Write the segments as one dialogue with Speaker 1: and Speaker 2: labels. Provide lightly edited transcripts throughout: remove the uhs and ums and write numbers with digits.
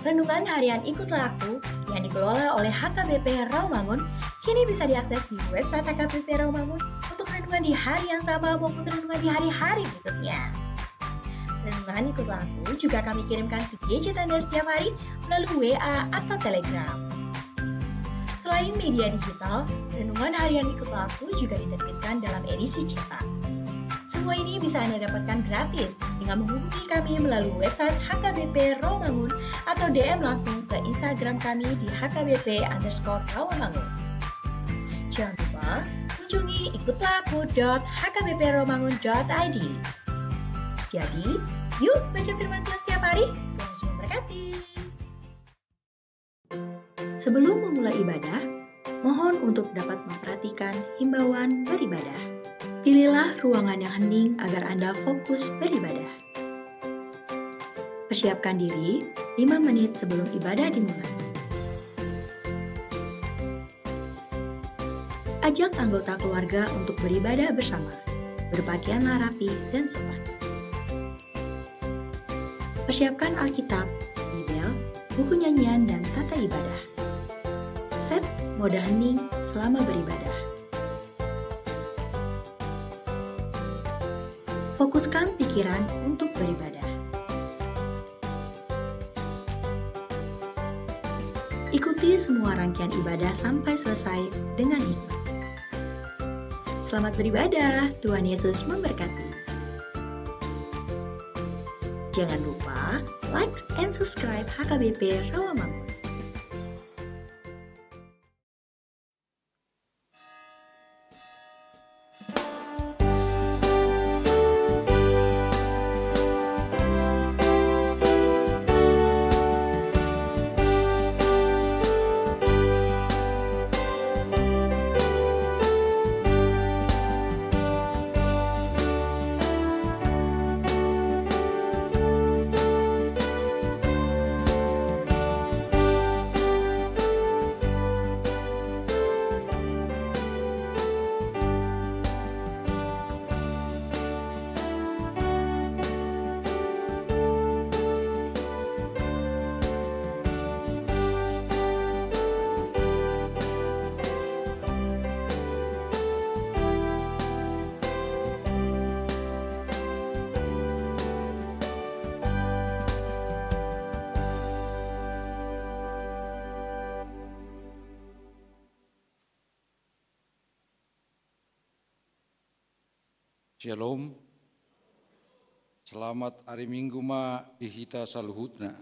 Speaker 1: Renungan harian Ikutlah Aku yang dikelola oleh HKBP Rawamangun kini bisa diakses di website HKBP Rawamangun untuk renungan di hari yang sama maupun renungan di hari-hari berikutnya. Renungan Ikutlah Aku juga kami kirimkan ke gadget Anda setiap hari melalui WA atau Telegram. Selain media digital, renungan harian Ikutlah Aku juga diterbitkan dalam edisi cetak. Semua ini bisa Anda dapatkan gratis dengan menghubungi kami melalui website HKBP Rawamangun atau DM langsung ke Instagram kami di HKBP_Rawamangun. Jangan lupa kunjungi ikutlahAku.hkbprawamangun.id. Jadi, yuk baca firman Tuhan setiap hari. Tuhan Yesus memberkati. Sebelum memulai ibadah, mohon untuk dapat memperhatikan himbauan beribadah. Pilihlah ruangan yang hening agar Anda fokus beribadah. Persiapkan diri 5 menit sebelum ibadah dimulai. Ajak anggota keluarga untuk beribadah bersama. Berpakaianlah rapi dan sopan. Persiapkan Alkitab, Bibel, buku nyanyian, dan tata ibadah. Set mode hening selama beribadah. Fokuskan pikiran untuk beribadah. Ikuti semua rangkaian ibadah sampai selesai dengan hikmat. Selamat beribadah, Tuhan Yesus memberkati. Jangan lupa like and subscribe HKBP Rawamangun.
Speaker 2: Shalom, selamat hari Minggu ma dihita saluhutna.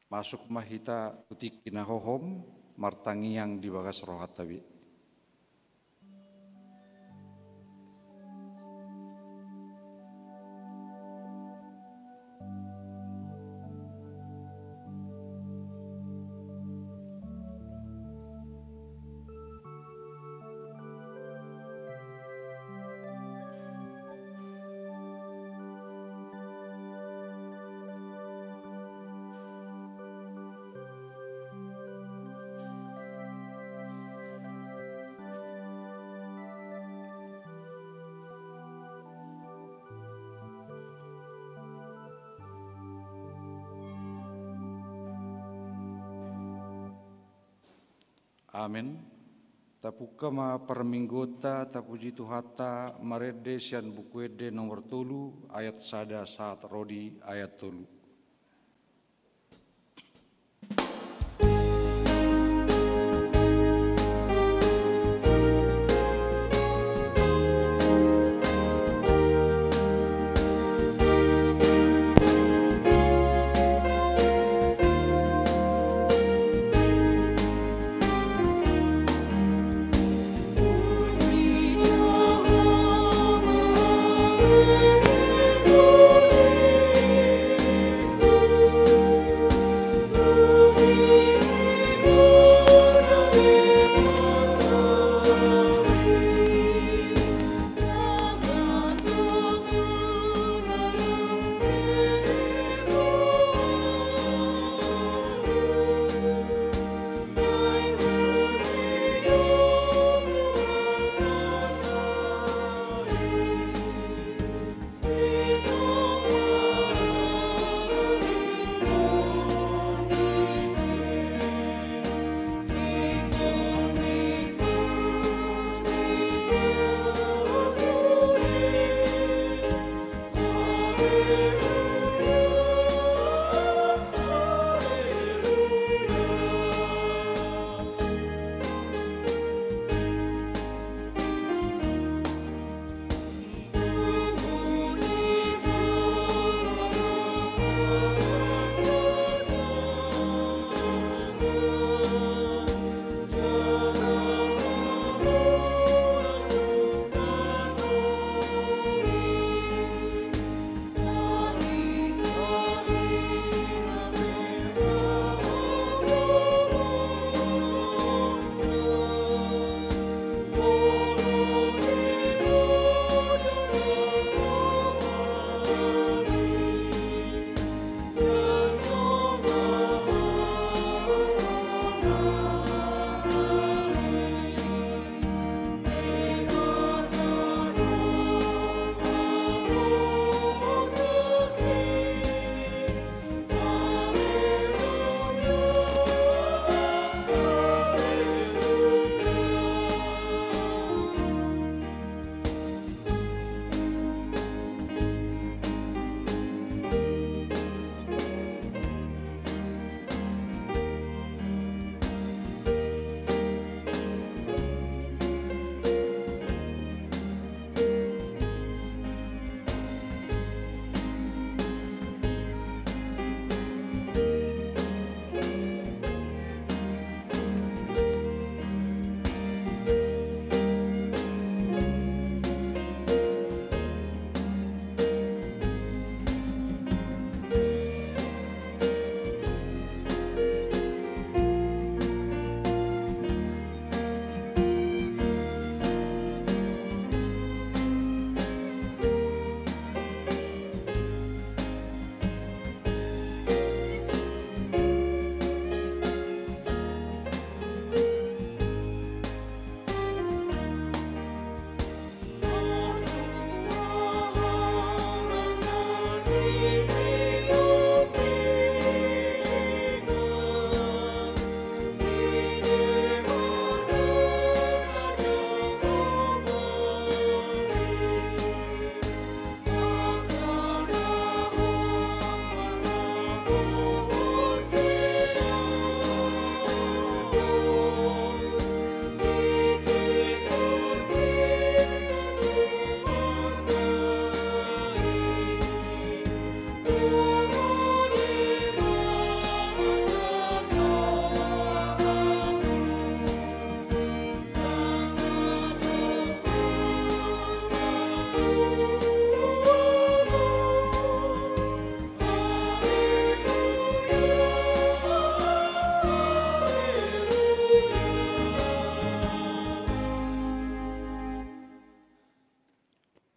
Speaker 2: Masuk mahita tutik kinahohom martangi yang dibagas rohat tabi. Amin. Tapuka ma perminggota tapuji tuhata marede sian bukuede nomor 3 ayat sada saat rodi ayat 3.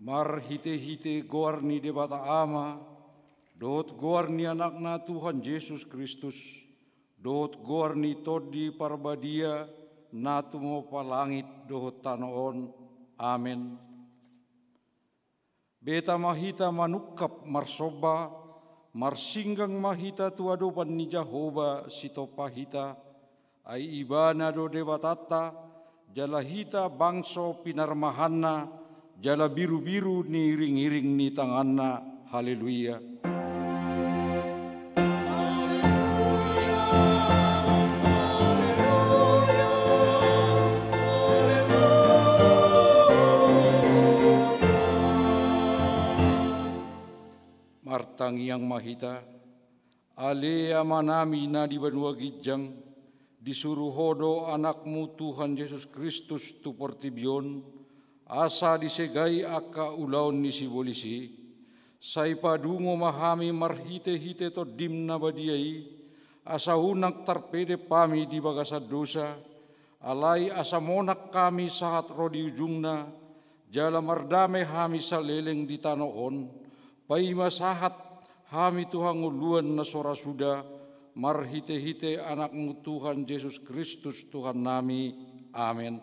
Speaker 2: Mar hite-hite goarni de bata ama, dot goarni anakna Tuhan Yesus Kristus, dot goarni todi parbadia, natumo palangit dohot tanoon. Amen. Beta mahita manukap marsoba, marsinggang mahita tuadopan ni Jehovah sitopahita, ay ibana do debatata, jalahita bangso pinarmahanna, jala biru-biru ni iring-iring ni tanganna. Haleluya. Martang yang mahita, alea manami na di banua gijang, disuruh hodo anakmu Tuhan Yesus Kristus tu portibion, asa disegai aka ulaun ni sibolisi, sai padungo mahami marhite-hite to dimna badiai, asa unak tarpede pami di bagasa dosa, alai asa monak kami sahat rodi ujungna, jala mardame hami saleleng di tanoon, pai masahat hami Tuhan uluan na sora suda, marhite-hite anakmu Tuhan Yesus Kristus Tuhan nami. Amin.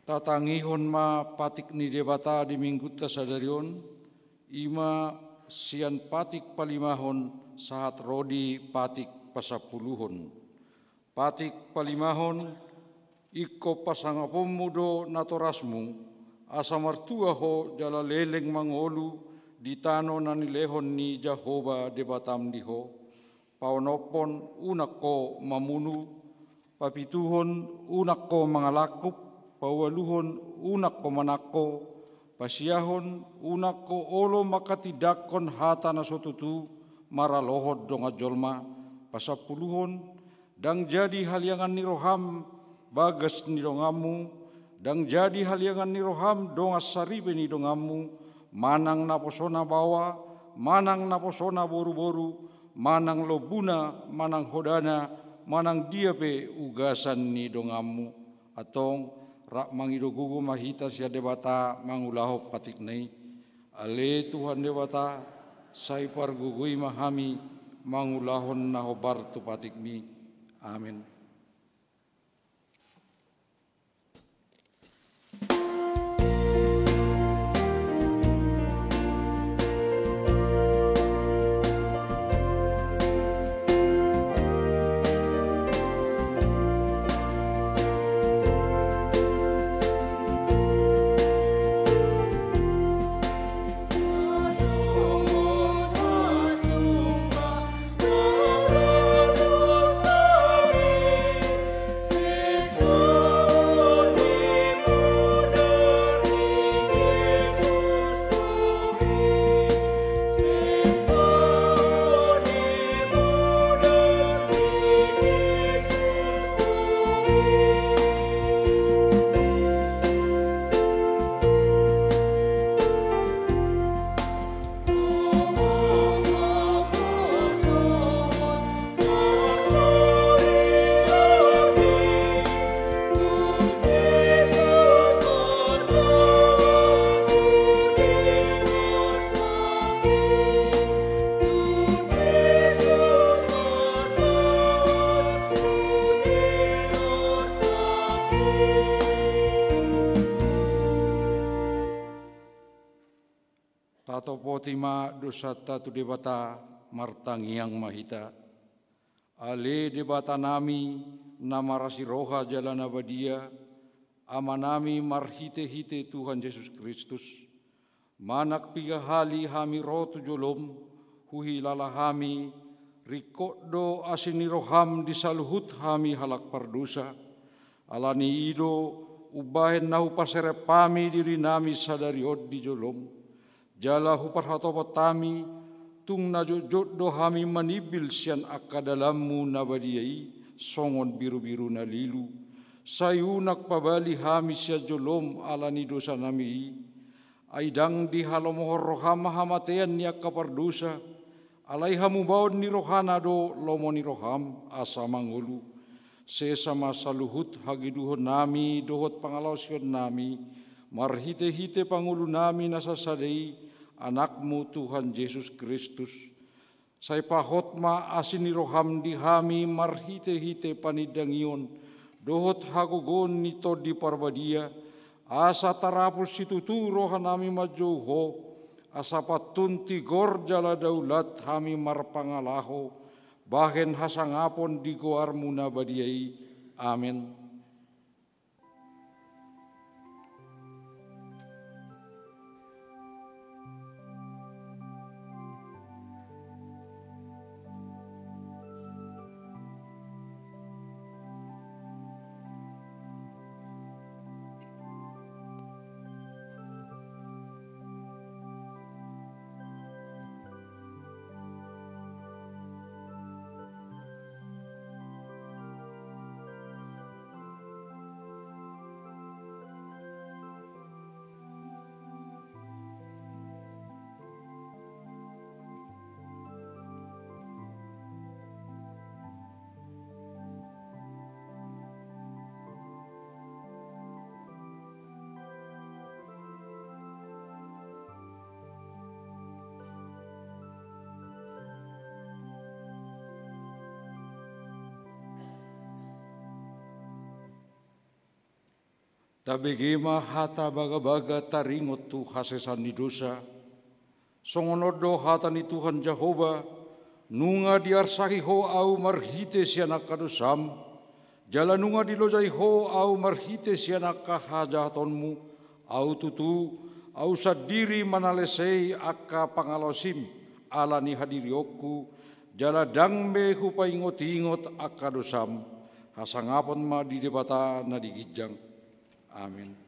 Speaker 2: Tatangihon ma patik ni debata di minggu tasadarion, ima sian patik palimahon saat rodi patik pasapuluhon. Patik palimahon iko pasangapom mudo natorasmu, asa martua ho jala leleng mangolu di tano nanilehon ni Jahoba debatam diho, paonopon unak ko mamunu, papituhon unak ko mangalakup, pawaluhon unak ko manako, pasiahon unak ko olo makatidakon hata na sotutu maralohod donga jolma, pasapuluhon dang jadi haliangan ni roham bagas ni dongamu, dang jadi haliangan ni roham donga saribe ni dongamu, manang naposona bawa, manang naposona boru-boru, manang lobuna, manang hodana, manang diape ugasan ni dongamu, atong rak mangido gugu mahita sia debata mangulaho patik nei. Ale Tuhan debata, sai pargugui mahami mangulahon nahobar tu patik mi. Amin. Tato potima dosa tatu debata martangiang mahita. Ale debata nami namarasi roha jalan abadia, amanami marhite-hite Tuhan Yesus Kristus. Manak piga hali hami rotu jolom, huhi lalahami, rikodo asini roham disaluhut hami halak pardosa. Alani ido ubahen nahu paserepami diri nami sadari di jolom. Jala hupar hatopatami tung najojot dohami manibil sian akadalammu nabadiai songon biru-biru nalilu. Sayunak pabali hami sia jolom alani dosa nami. Aidang di halomohor rohama hamatean niak kapardosa. Alaihamu baon ni rohana do lomo ni roham asa mangulu. Sesama saluhut hagiduhon nami dohot pangalausion nami. Marhite-hite pangulu nami nasasadei anakmu Tuhan Yesus Kristus. Sai pahot ma asini roham dihami marhite-hite panidangion. Dohot hagogon nito di parbadia. Asa tarapul situtu rohanami majuho. Asa patunti gor jala daulat hami marpangalaho. Bahen hasangapon di goarmu nabadiai. Amin. Tabegema hata baga-baga taringot tu hasesan ni dosa. Songonodo hata ni Tuhan Jehova, nunga diarsahi ho au marhite sianak kadosam, jala nunga dilojai ho au marhite sianak kahajatonmu, au tutu, au sadiri manalesei akka pangalosim, ala ni hadirioku, jala dangbe hupa ingot-ingot akka dosam, hasangapon ma di debata na digijang. Amin.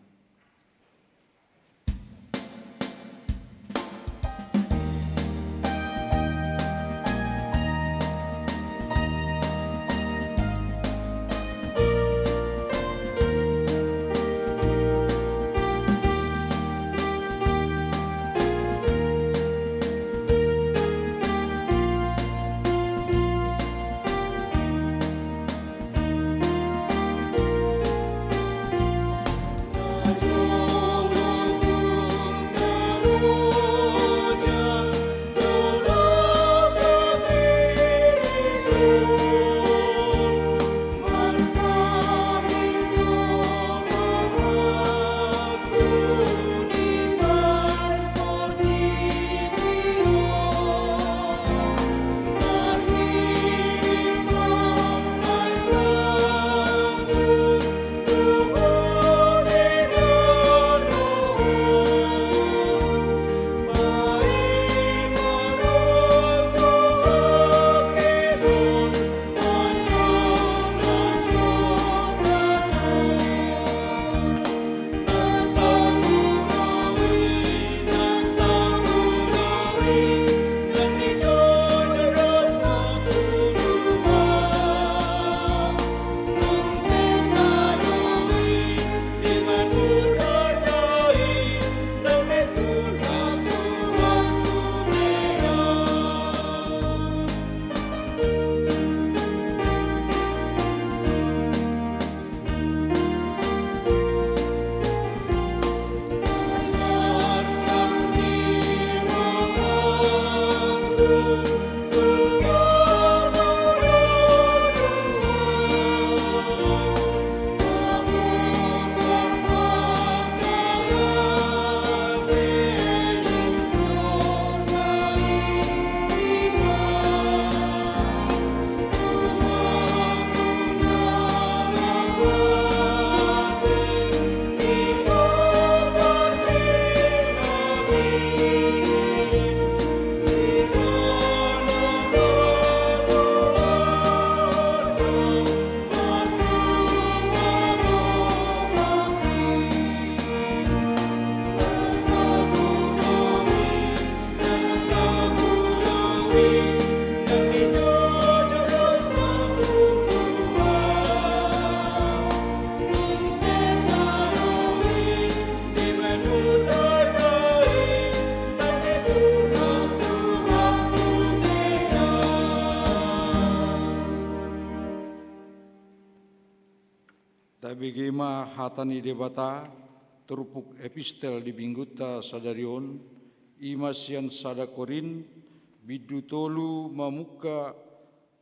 Speaker 2: Tabegema hatani debata turpuk epistel di bingguta sadarion ima sian sada korin bidu tolu mamuka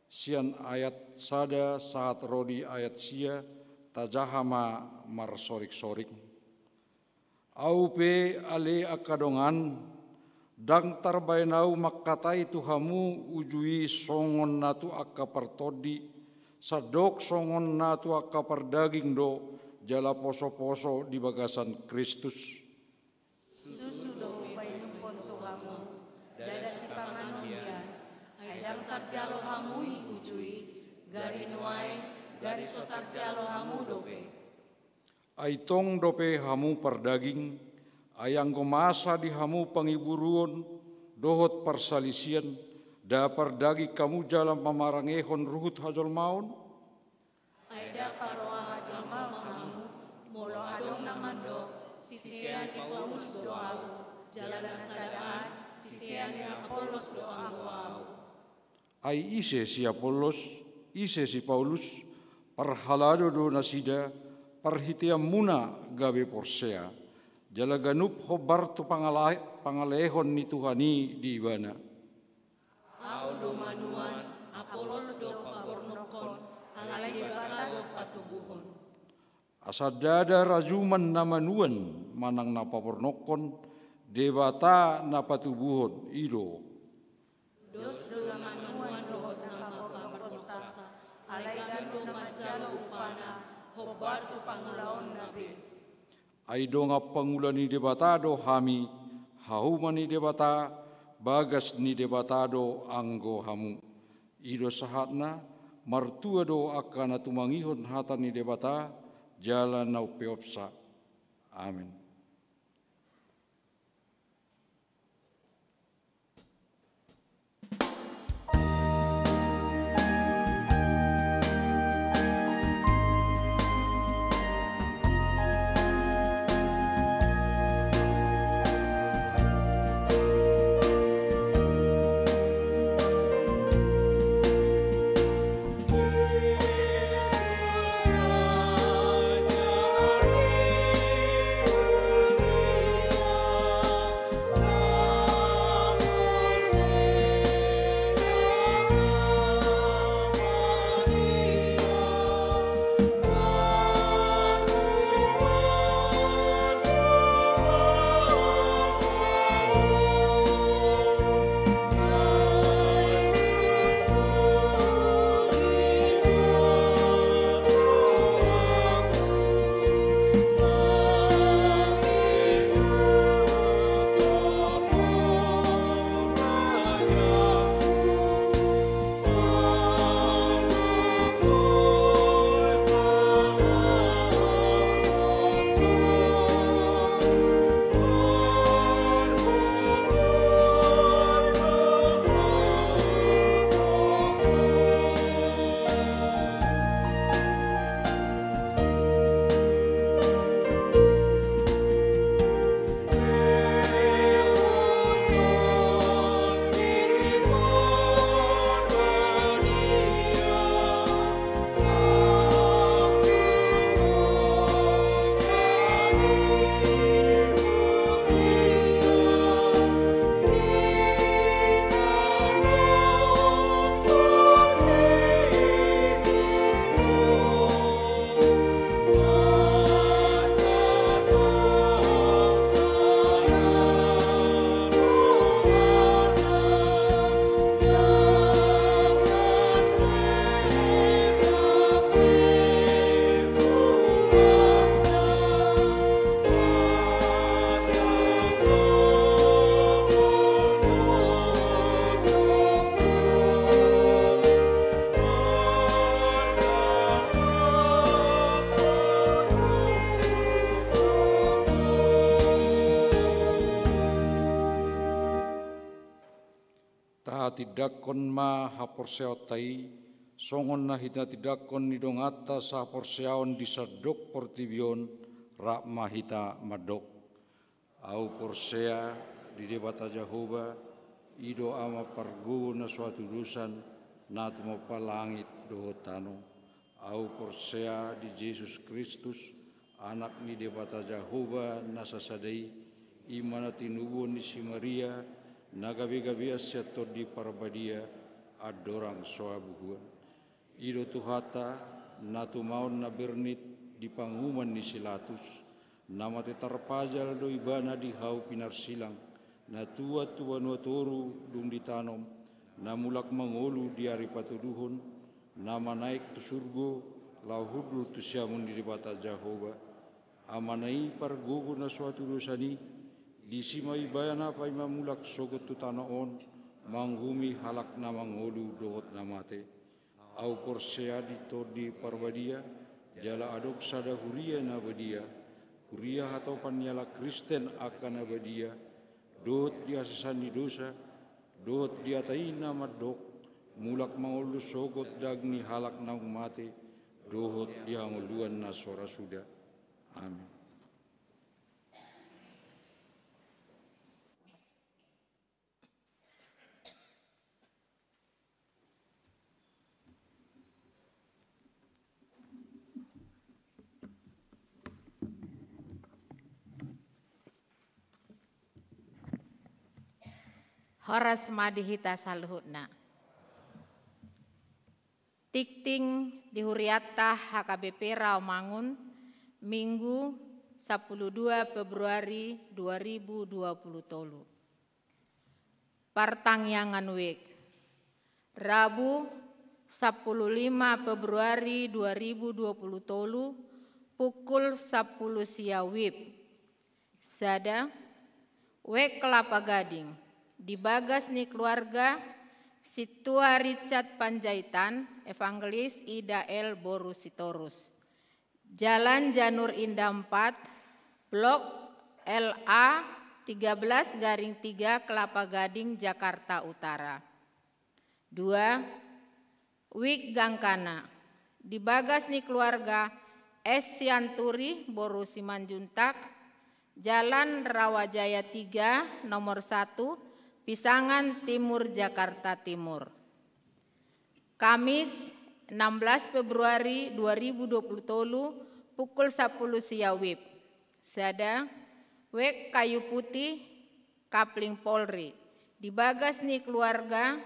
Speaker 2: sian ayat sada saat rodi ayat sia tajahama mar sorik-sorik. Au pe ale akadongan dang tarbainau makkatai tuhamu ujui songon natu akka partodi sadok songon natu akka pardaging do jala poso-poso di bagasan Kristus.
Speaker 3: Susu do painumpon tuhamu dada sipanganon dia aidang tarjalo hamui ujui gari nuai gari sotarjalo hamu dope.
Speaker 2: Aitong dope hamu pardaging ayang gomasa di hamu pangiburuon dohot parsalisian da pardagi kamu jalan pamarangehon ruhut hajol maun.
Speaker 3: Aida paroa hajol maun molo adong namando sisian di Paulus doau jalan sadaan sisian di Apolos doau.
Speaker 2: Ai ise si Apolos ise si Paulus parhalado do nasida parhitiam muna gabe porsea jala ganup hobar tu pangalehon ni Tuhani di ibana.
Speaker 3: Audo manuan Apolos do pabornokon alai debata do patubuhon.
Speaker 2: Asadada rajuman namanuan manang napapornokon debata napatubuhon ido.
Speaker 3: Dos dula manuan dohot nama pamperkosasa, alai gandung majalo upana, hobar tu pangulaon nabi.
Speaker 2: Aido nga pangulani debatado hami, haumani debata, bagas ni debatado anggo hamu. Ido sahatna, martua do akan atumangihon hata ni debata, jalan nau peopsa. Amin. Tidakon ma haporseotai, songon na hita tidakon nidong atas haporseaon disadok portibion, rak mahita madok. Au porsea di debata Jehovah, ido ama pargu na suatu dusan, na tumopa langit dohotano. Au porsea di Yesus Kristus, anak ni debata Jehovah na sasadai, imana tinubun ni si Maria, nagabi-gabi asyato di parabadia adorang soabuhuan. Ido tuhata natu maun na bernit di panghuman ni silatus. Nama te tarpajal do ibana di hau pinar silang. Na tua tuan watoru dung ditanom. Na mulak mangolu di hari patuduhon. Nama naik tu surgo lau hudu tu siamun di debata Jehovah. Amanai pargogo na suatu dosani. Di simai bayana pa imamulak sogot tu tanaon, manghumi halak na mangolu dohot namate. Au porsea di tordi parbadia, jala adok sada huria na badia. Huria atau panyala Kristen akan abadia. Dohot dia sesani dosa, dohot dia taina madok. Mulak mangolu sogot dagni halak na umate, dohot dia ngoluan na sora suda. Amin.
Speaker 4: Horas madihita salhutna. Tikting dihuriata HKBP Rawamangun, Minggu 12 Februari 2020 tolu. Partangyangan wek. Rabu 15 Februari 2020 tolu pukul 10 siawib. Sada wek Kelapa Gading. Dibagas ni keluarga Situa Richard Panjaitan, Evangelis Ida L. Boru Sitorus. Jalan Janur Indah 4, Blok LA 13/3 Kelapa Gading, Jakarta Utara. 2. Wik Gangkana. Dibagas ni keluarga S. Sianturi Boru Simanjuntak, Jalan Rawajaya 3 nomor 1, Pisangan Timur, Jakarta Timur. Kamis 16 Februari 2020 tolu pukul 10 siawib. Sada wek Kayu Putih Kapling Polri. Dibagas ni keluarga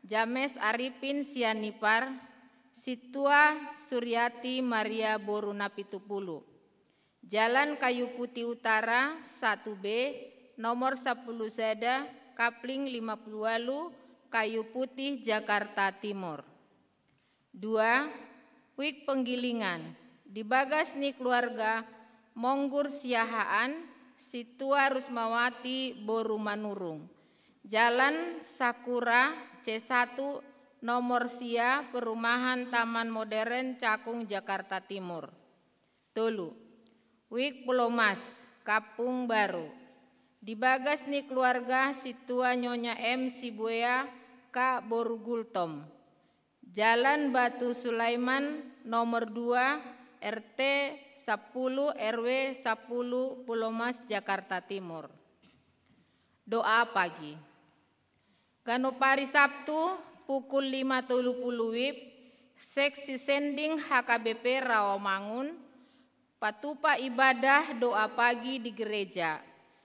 Speaker 4: James Arifin Sianipar, Situa Suryati Maria Boru Napitupulu. Jalan Kayu Putih Utara 1B nomor 10 Sada Kapling 50 Kayu Putih, Jakarta Timur. 2. Wik Penggilingan. Dibagas ni keluarga Monggur Siahaan, Situa Rusmawati Boru Manurung. Jalan Sakura C1 nomor Sia Perumahan Taman Modern Cakung, Jakarta Timur. Tolu. Wik Pulau Mas, Kapung Baru. Dibagas ni keluarga Situa Nyonya M. Sibuea K. Boru Gultom. Jalan Batu Sulaiman nomor 2 RT 10 RW 10 Pulau Mas, Jakarta Timur. Doa pagi. Ganopari Sabtu pukul 5.30 WIB, Seksi Sending HKBP Rawamangun, patupa ibadah doa pagi di gereja.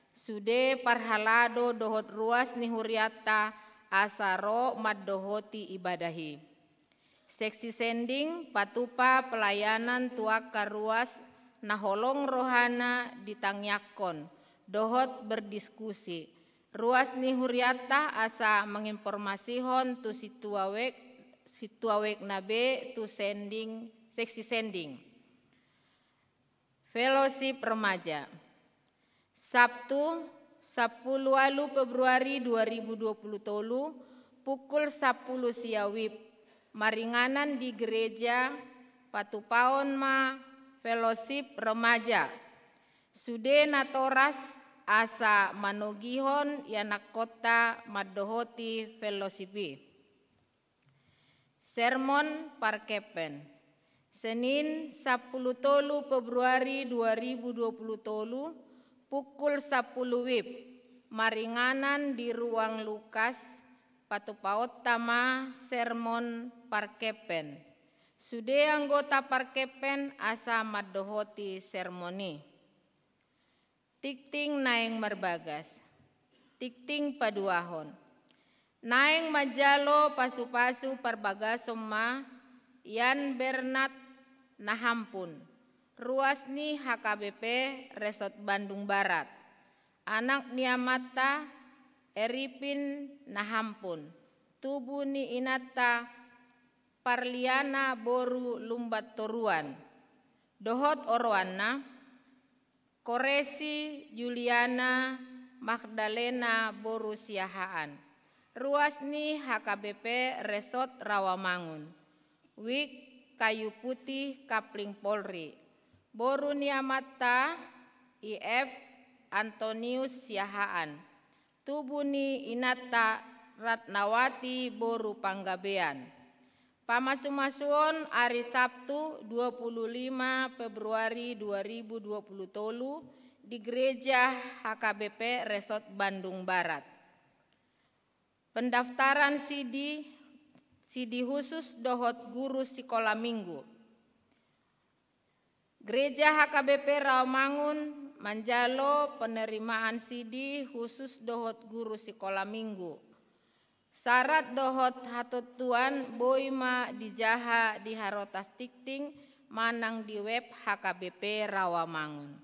Speaker 4: Sude parhalado dohot ruas ni huriata asaro maddohoti ibadahi. Seksi Sending patupa pelayanan tuaka ruas naholong rohana ditangyakon dohot berdiskusi. Ruas ni huriata asa menginformasihon tu situawek nabe tu sending Seksi Sending. Fellowship Remaja. Sabtu 10 Februari 2020 tolu pukul 10 siawib. Maringanan di gereja Patupaon Ma Fellowship Remaja. Sude natoras asa manogihon yanak kota maddohoti fellowship. Sermon Parkepen. Senin 10 Februari 2020 tolu pukul 10 WIB, maringanan di ruang Lukas, Patupaot Tama Sermon Parkepen. Sude anggota Parkepen asa maddohoti sermoni. Tikting naeng merbagas. Tikting paduahon. Naeng majalo pasu-pasu parbagasom ma Yan Bernat nahampun. Ruas ni HKBP Resort Bandung Barat. Anak niamata Eripin nahampun. Tubuh ni inata Parliana Boru Lumbat Toruan. Dohot Orwana Koresi Juliana Magdalena Boru Siahaan. Ruas ni HKBP Resort Rawamangun. Wik Kayu Putih Kapling Polri. Boru niamata IF Antonius Siahaan. Tubuni inata Ratnawati Boru Panggabean. Pamasumasuon hari Sabtu 25 Februari 2020 tolu di gereja HKBP Resort Bandung Barat. Pendaftaran CD khusus dohot guru sekolah minggu. Gereja HKBP Rawamangun manjalo penerimaan CD khusus dohot guru sekolah minggu. Syarat dohot hatut tuan boima dijaha di harotas tikting manang di web HKBP Rawamangun.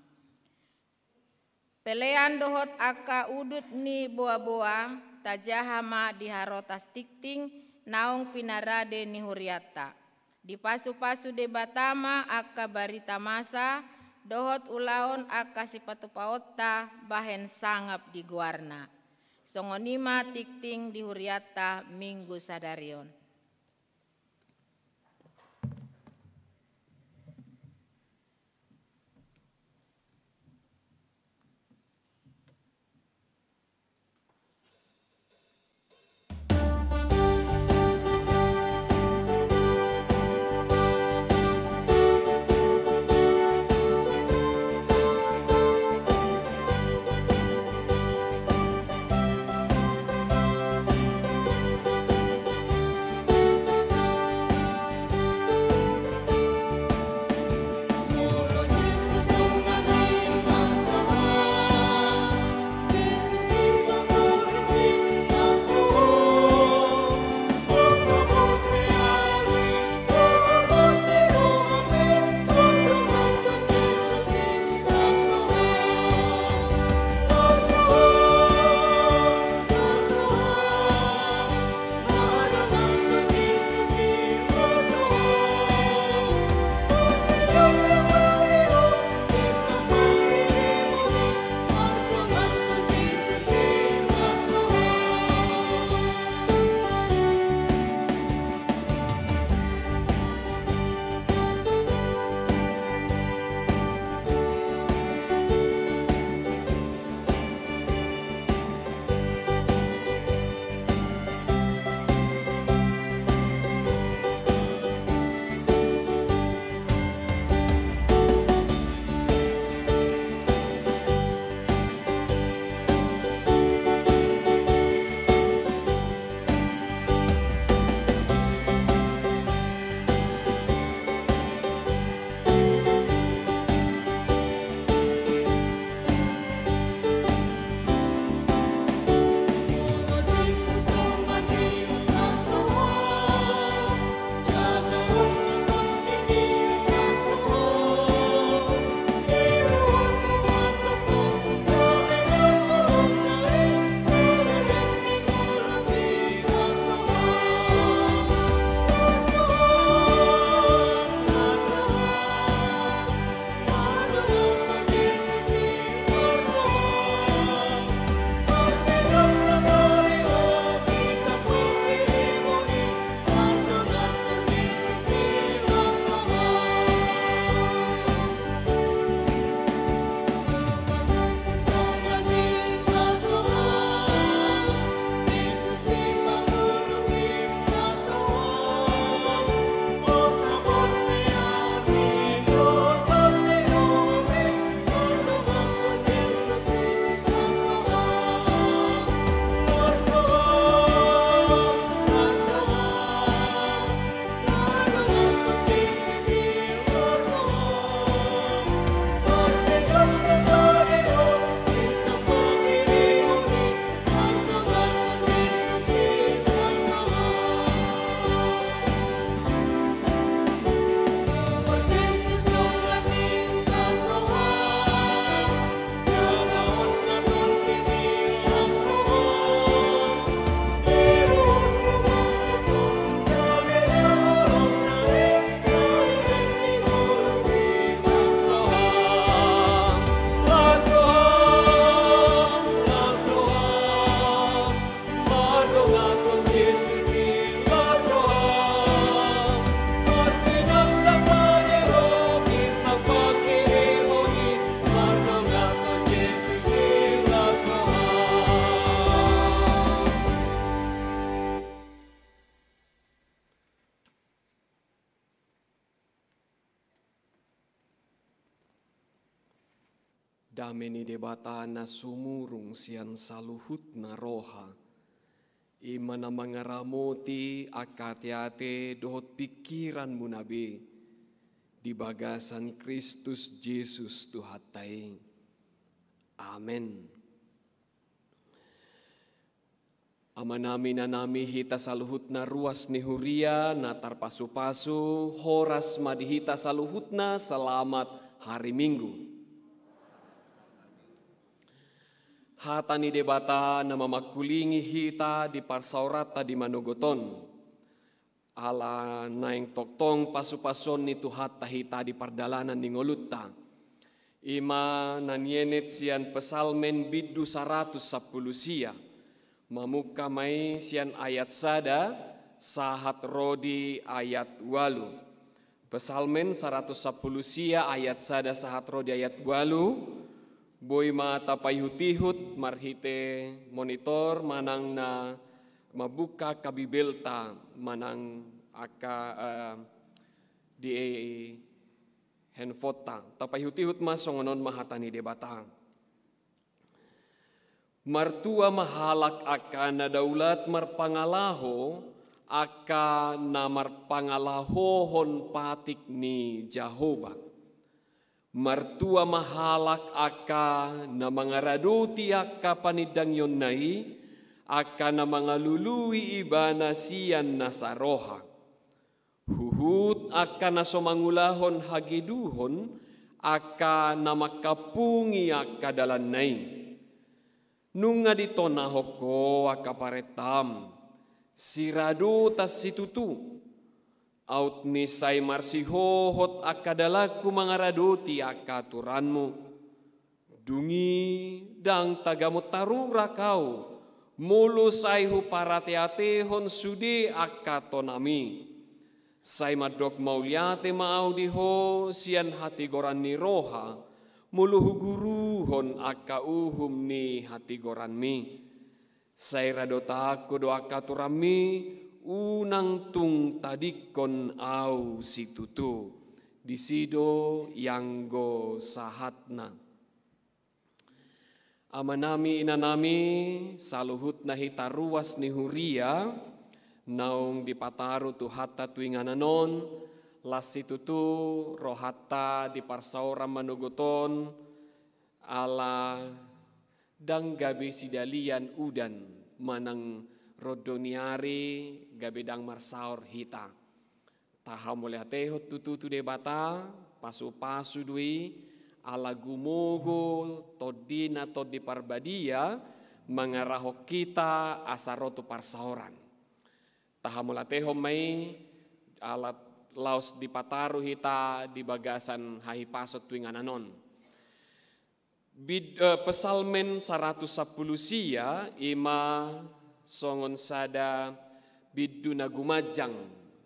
Speaker 4: Pelean dohot aka udut ni boa-boa tajahama di harotas tikting naung pinarade ni huriata. Di pasu-pasu debatama aka barita masa dohot ulaon aka sipatu paotta bahen sangap di guarna. Songonima tikting di huriata minggu sadarion.
Speaker 5: Dameni debata na sumurung sian saluhut na roha. Imana mangaramoti akate-ate dohot pikiran munabe. Di bagasan Kristus Yesus Tuhatai. Amen. Amanami nanami hita saluhutna ruas ni huria natar pasu-pasu horas madihita saluhutna selamat hari Minggu. Hatani debata nama makulingi hita di parsaurata di manogoton. Ala naing toktong pasu-pason itu hatta hita di pardalanan di ngolutta. Ima nanienet sian pesalmen biddu 110 sia. Mamuka mai sian ayat sada sahat rodi ayat walu. Pesalmen 110 sia ayat sada sahat rodi ayat walu. Boy mata payhutihut marhite monitor manang na mabuka kabibelta manang aka di handphota. Tapayhutihut masongonon mahatani debata. Martua mahalak akan daulat marpangalaho akan marpangalahohon patik ni Jehovah. Martua mahalak akan mangaraduti akka panidang yon nai akan mangalului ibana sian nasaroha. Huhut akan nasomangulahon hagiduhon akan makapungi akka dalan nai. Nunga dito nahoko akaparetam, sirado tas situtu, out ni say marsihohot akadalaku mangaradoti akaturanmu, dungi dang tagamot tarura kau, mulu say huparateatehon sudi akatonami, say madok mauliate maaudiho sian hati goran ni roha, muluhu guruhon akka uhum ni hati goranmi. Say radota aku doaka turami unang tung tadikon au situtu. Disido yang go sahatna. Amanami inanami saluhut na hitaruas ni huria. Naung dipataru tu hatta tuingananon. Lasitutu rohata di parsaura manugoton ala dang gabe sidalian udan manang rodoniari gabe dang marsaur hita. Taha mulai hatehot tutu debata pasu-pasu dui ala gumogo todina todi parbadia mangarahok kita asarotu parsauran. Taha mulai tehom mai alat laos dipataru hita di bagasan hahipasot tuingananon. Pesalmen 110 sia ima songon sada biddu nagumajang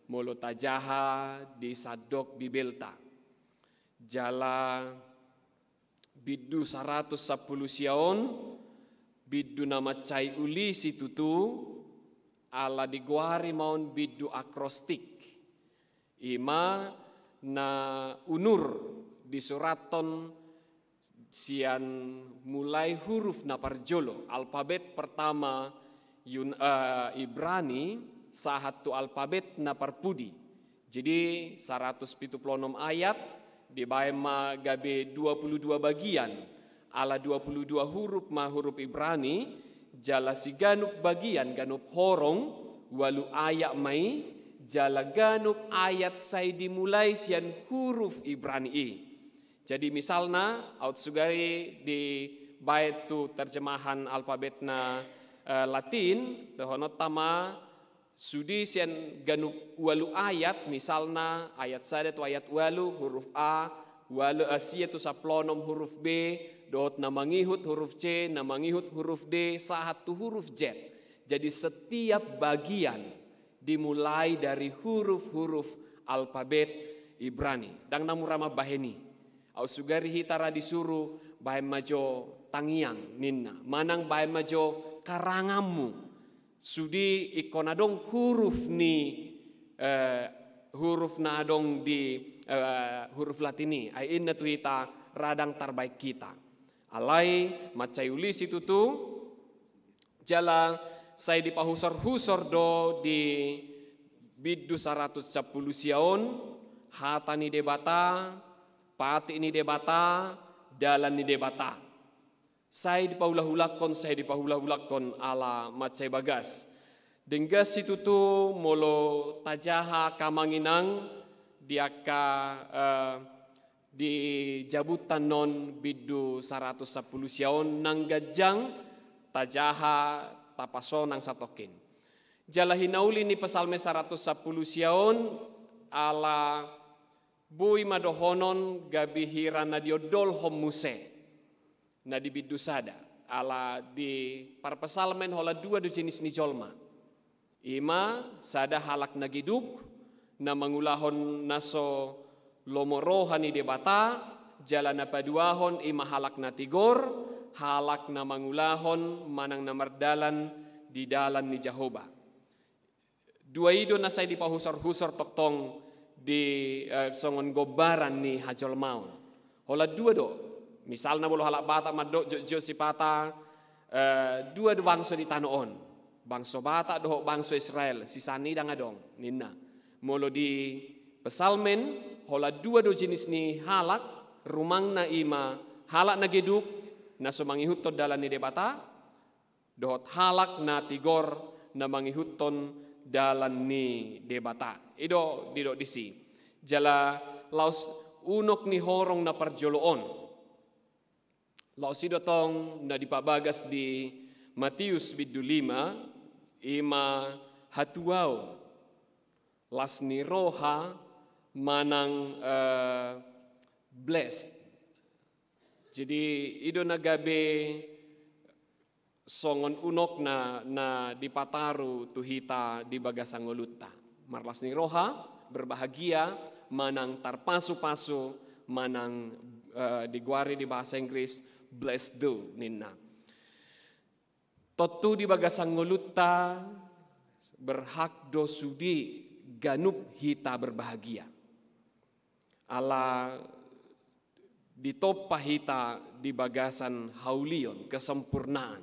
Speaker 5: molo tajaha di sadok bibelta. Jala biddu 110 siaon biddu nama cai uli situtu ala diguari maun biddu akrostik. Ima na unur di suraton sian mulai huruf na parjolo alfabet pertama Ibrani sahat tu alfabet na parpudi. Jadi 176 ayat dibae ma gabe 22 bagian ala 22 huruf ma huruf Ibrani jala si ganup bagian ganup horong walu ayak mai jala ganup ayat say dimulai sian huruf Ibrani. Jadi misalnya out sugari di bait tu terjemahan alfabetna Latin tehonot tama sudi sian ganup walu ayat misalnya ayat sada tu ayat walu huruf A walu asia tu saplonom huruf B dot namangihut huruf C namangihut huruf D sahat tu huruf Z. Jadi setiap bagian dimulai dari huruf-huruf alfabet Ibrani. Dang namurama baheni. Au sugari hitara disuruh bahem majo tangiang ninna. Manang bahem majo karangamu. Sudi ikonadong huruf ni huruf na adong di huruf Latini. Ai inna tu hita radang terbaik kita. Alai macayuli situ tu jala saya dipahusor-husor do di biddu 110 siaon hata ni debata pati ni debata dalan ni debata Saya dipahulahulakon ala macai bagas. Denggas itu tu molo tajaha kamanginang diaka di jabutan non bidu 110 siaon nang gajang tajaha tapaso nang satokin. Jala hinauli ni pasalme 110 siaon ala bui madohonon gabi hirana diodol homuse na di bidu sada ala di parpasalmen hola 2 do jenis ni jolma. Ima sada halak nagiduk na mangulahon naso lomorohan ni debata jalan na paduahon ima halak na tigor halak na mangulahon manang na mardalan di dalan ni Jehovah. Dua ido na say di pahusor-husor toktong di songon gobaran ni hajol maun. Hola 2 do. Misal na bolo halak bata madok jojo si pata 2 do bangso di tanoon. Bangso Batak doho bangso Israel sisani dang adong ninna molo di pesalmen hola 2 do jenis ni halak rumang na ima halak na geduk na sumangihuton dalan ni debata dohot halak na tigor na mangihuton dalan ni debata ido didok disi jala laos unok ni horong na parjoloon laos ido tong na dipabagas di Matius bidu 5 ima hatuau lasni roha manang blessed. Jadi ido nagabe songon unok na dipataru tuhita di bagasangolutta. Marlasni roha berbahagia manang tarpasu-pasu manang diguari di bahasa Inggris blessed do ninna. Totu di bagasang ngolutta berhak do sudi ganup hita berbahagia. Ala ditopah hita di bagasan haulion kesempurnaan.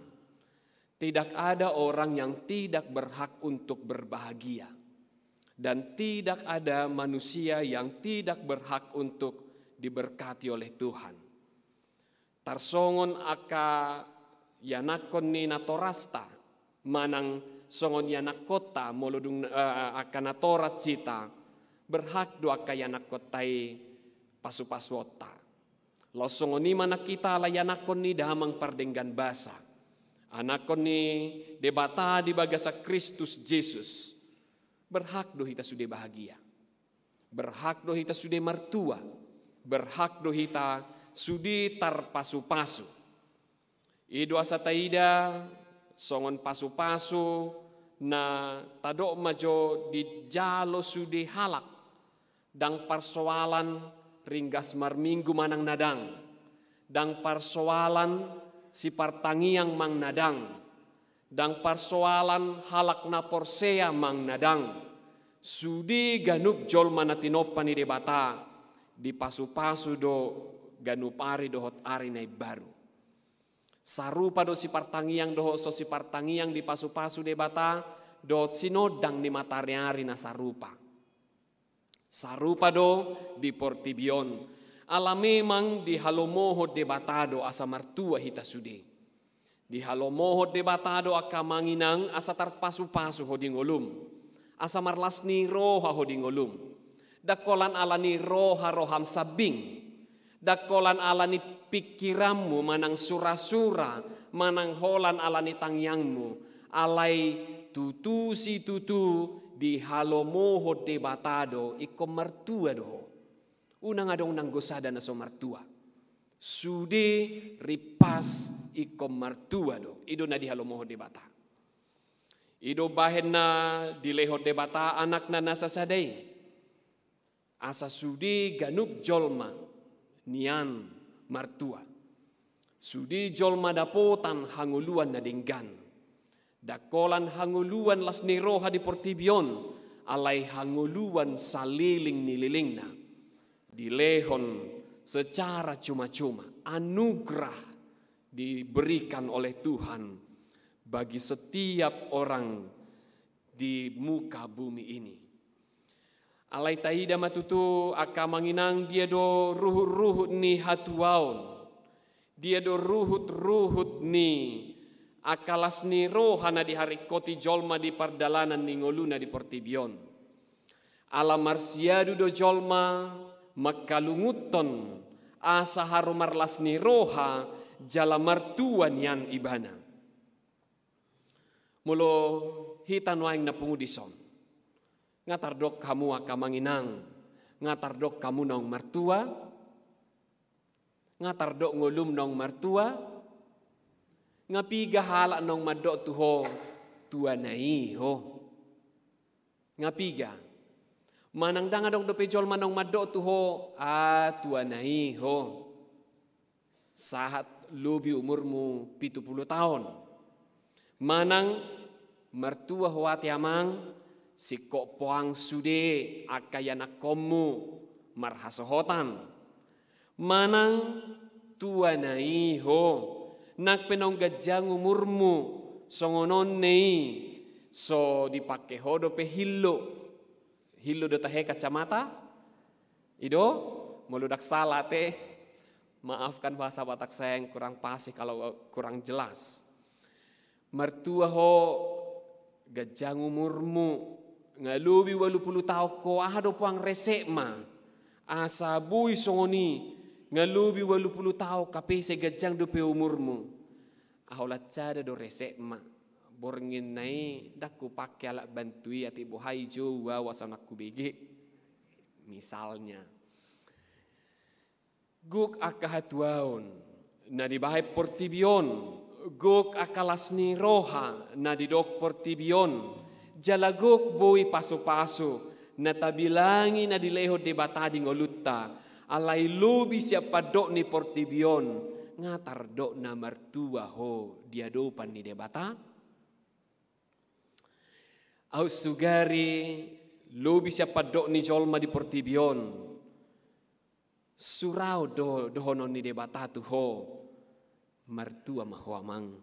Speaker 5: Tidak ada orang yang tidak berhak untuk berbahagia. Dan tidak ada manusia yang tidak berhak untuk diberkati oleh Tuhan. Tarsongon aka yanakon ni natorasta manang songon yanakota molodung akan natorat cita berhak do aka yanakotai pasu-paswota lo songon ni mana kita la yanakon ni damang pardenggan basa anakon ni debata di bagasa Kristus Yesus berhak do hita sudah bahagia berhak do hita sudah mertua berhak do hita sudi tarpasu-pasu ido asa taida songon pasu-pasu na tadok majo di jalo sudi halak dang persoalan ringgas marminggu manang nadang dang persoalan si partangiang mang nadang dang persoalan halak na porsea mang nadang sudi ganup jol manatinopan ni debata di pasu-pasu do ganup ari dohot ari nai baru sarupa do si partangiang doho so si partangiang di pasu-pasu debata do sinodang di matariari na sarupa. Sarupa do di portibion. Ala memang di halomoho debatado asa martua hita sudi. Di halomoho debatado aka manginang asa tarpasu-pasu hoding olum. Asa marlasni roha hoding olum. Dakolan ala ni roha roham sabing. Dakolan ala ni pikiranmu manang sura-sura manang holan ala ni tangyangmu alai tutu si tutu di halomoho debatado iko martua do unang adong nang gosada na so martua sudi ripas iko martua do ido na di halomoho debata ido bahen na di leho debata anak na nasa sadai asa sudi ganup jolma nian martua. Sudi jolma dapotan hanguluan na dinggan. Dakolan hanguluan las niroha di portibion. Alay hanguluan saliling nililingna. Dilehon secara cuma-cuma. Anugerah diberikan oleh Tuhan. Bagi setiap orang di muka bumi ini. Alai tahida matutu aka manginang dia do ruhut-ruhut ni hatuaon. dia do ruhut ni akalas ni rohana di hari koti jolma di pardalanan ni ngoluna di portibion. Ala marsiadu do jolma makalunguton asa harumarlas ni roha jala martuan yan ibana. Mulo hitan waing na pungudison. Ngatardok kamu akamanginang, ngatardok kamu nong martua, ngatardok ngolum nong martua, ngapiga hala nong madok tuho tua naiho. Ngapiga manang danga dong dope jol manong madok tuho tua naiho. Saat lubi umurmu 70 tahun. Manang mertua huati amang si kok poang sude akayana komu marhasohotan. Manang tua naiho nak penong gajang umurmu songonon nei so dipake hodo pe hillo do tahe kacamata ido meludak salah teh. Maafkan bahasa Batak saya yang kurang pasti kalau kurang jelas. Mertua ho gajang umurmu ngalubi 80 tahun ko ahado puang resek ma asa bui songoni ngalubi 80 tahun kape se gajang dope umurmu ahola cara do resek ma borngin nai dakku pakai alat bantui ati bohai jowa wasanakku bege misalnya guk akahatuaon na di bahai portibion guk akalasni roha na di dok portibion jalagok boy paso-paso na tabilangi na dileho debata di ngolutta alai lobi siapa dok ni portibion ngatar dok na mertua ho dia dopan ni debata au sugari lobi siapa dok ni jolma di portibion surau do honon ni debata tu ho mertua maho amang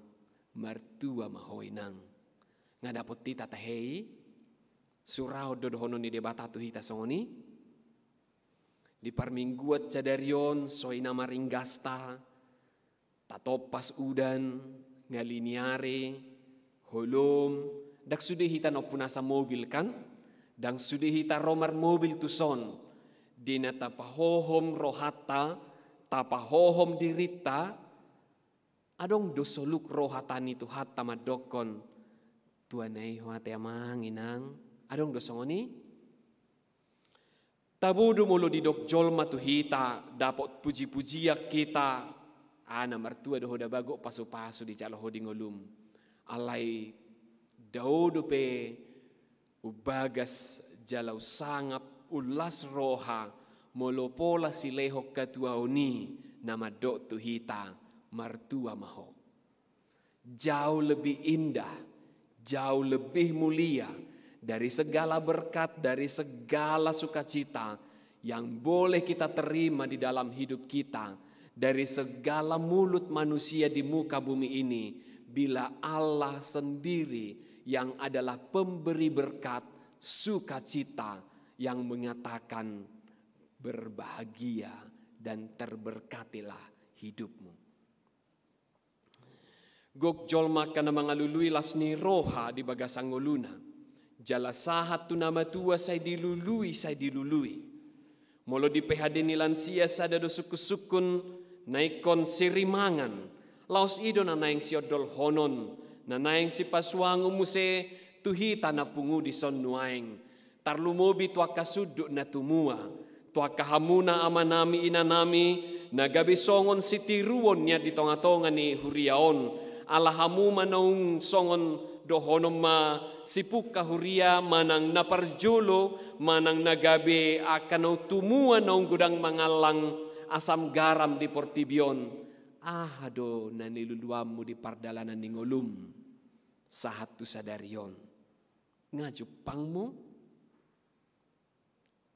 Speaker 5: mertua maho inang nga dapot tita tahei surau do hono ni debata tu hita songoni di parmingguat cadarion soina maringgasta tatopas udan ngaliniare holom dak sudah hita no punasa mobil kan dang sudah hita romar mobil tu son dina tapahohom rohata tapahohom dirita adong dosoluk rohatani tu hatta madokon tuanai huate amang inang adong dosongoni tabudu mulu di dok jolma tu hita dapat puji-pujiak kita ana mertua doh da bago pasu-pasu di caloh di ngolum alai daudu pe ubagas jalau sangap ulas roha molopola sileho katuauni nama dok tu hita mertua maho jauh lebih indah jauh lebih mulia dari segala berkat, dari segala sukacita yang boleh kita terima di dalam hidup kita, dari segala mulut manusia di muka bumi ini, bila Allah sendiri yang adalah pemberi berkat, sukacita yang mengatakan berbahagia dan terberkatilah hidupmu. Gok jolma kana mangalului lasni roha di bagasang ngoluna. Jala sahat tu nama tua say dilului. Molo di PHD ni lansia sada do suku-sukun naikon sirimangan. Laos ido na naing siodol honon. Na naing si paswangu muse tuhita na pungu di son nuaing. Tarlumobi tua kasuduk na tumua. Tua kahamuna amanami inanami. Nagabi songon sitiruon niya di tonga-tonga ni huriaon. Alahamu manong songon dohonom ma sipuk kahuria manang naparjulo manang nagabe akan tumua nong gudang mangalang asam garam di portibion ahado naniluluamu di pardalanan ni ngolum sahat tu sadarion ngajupangmu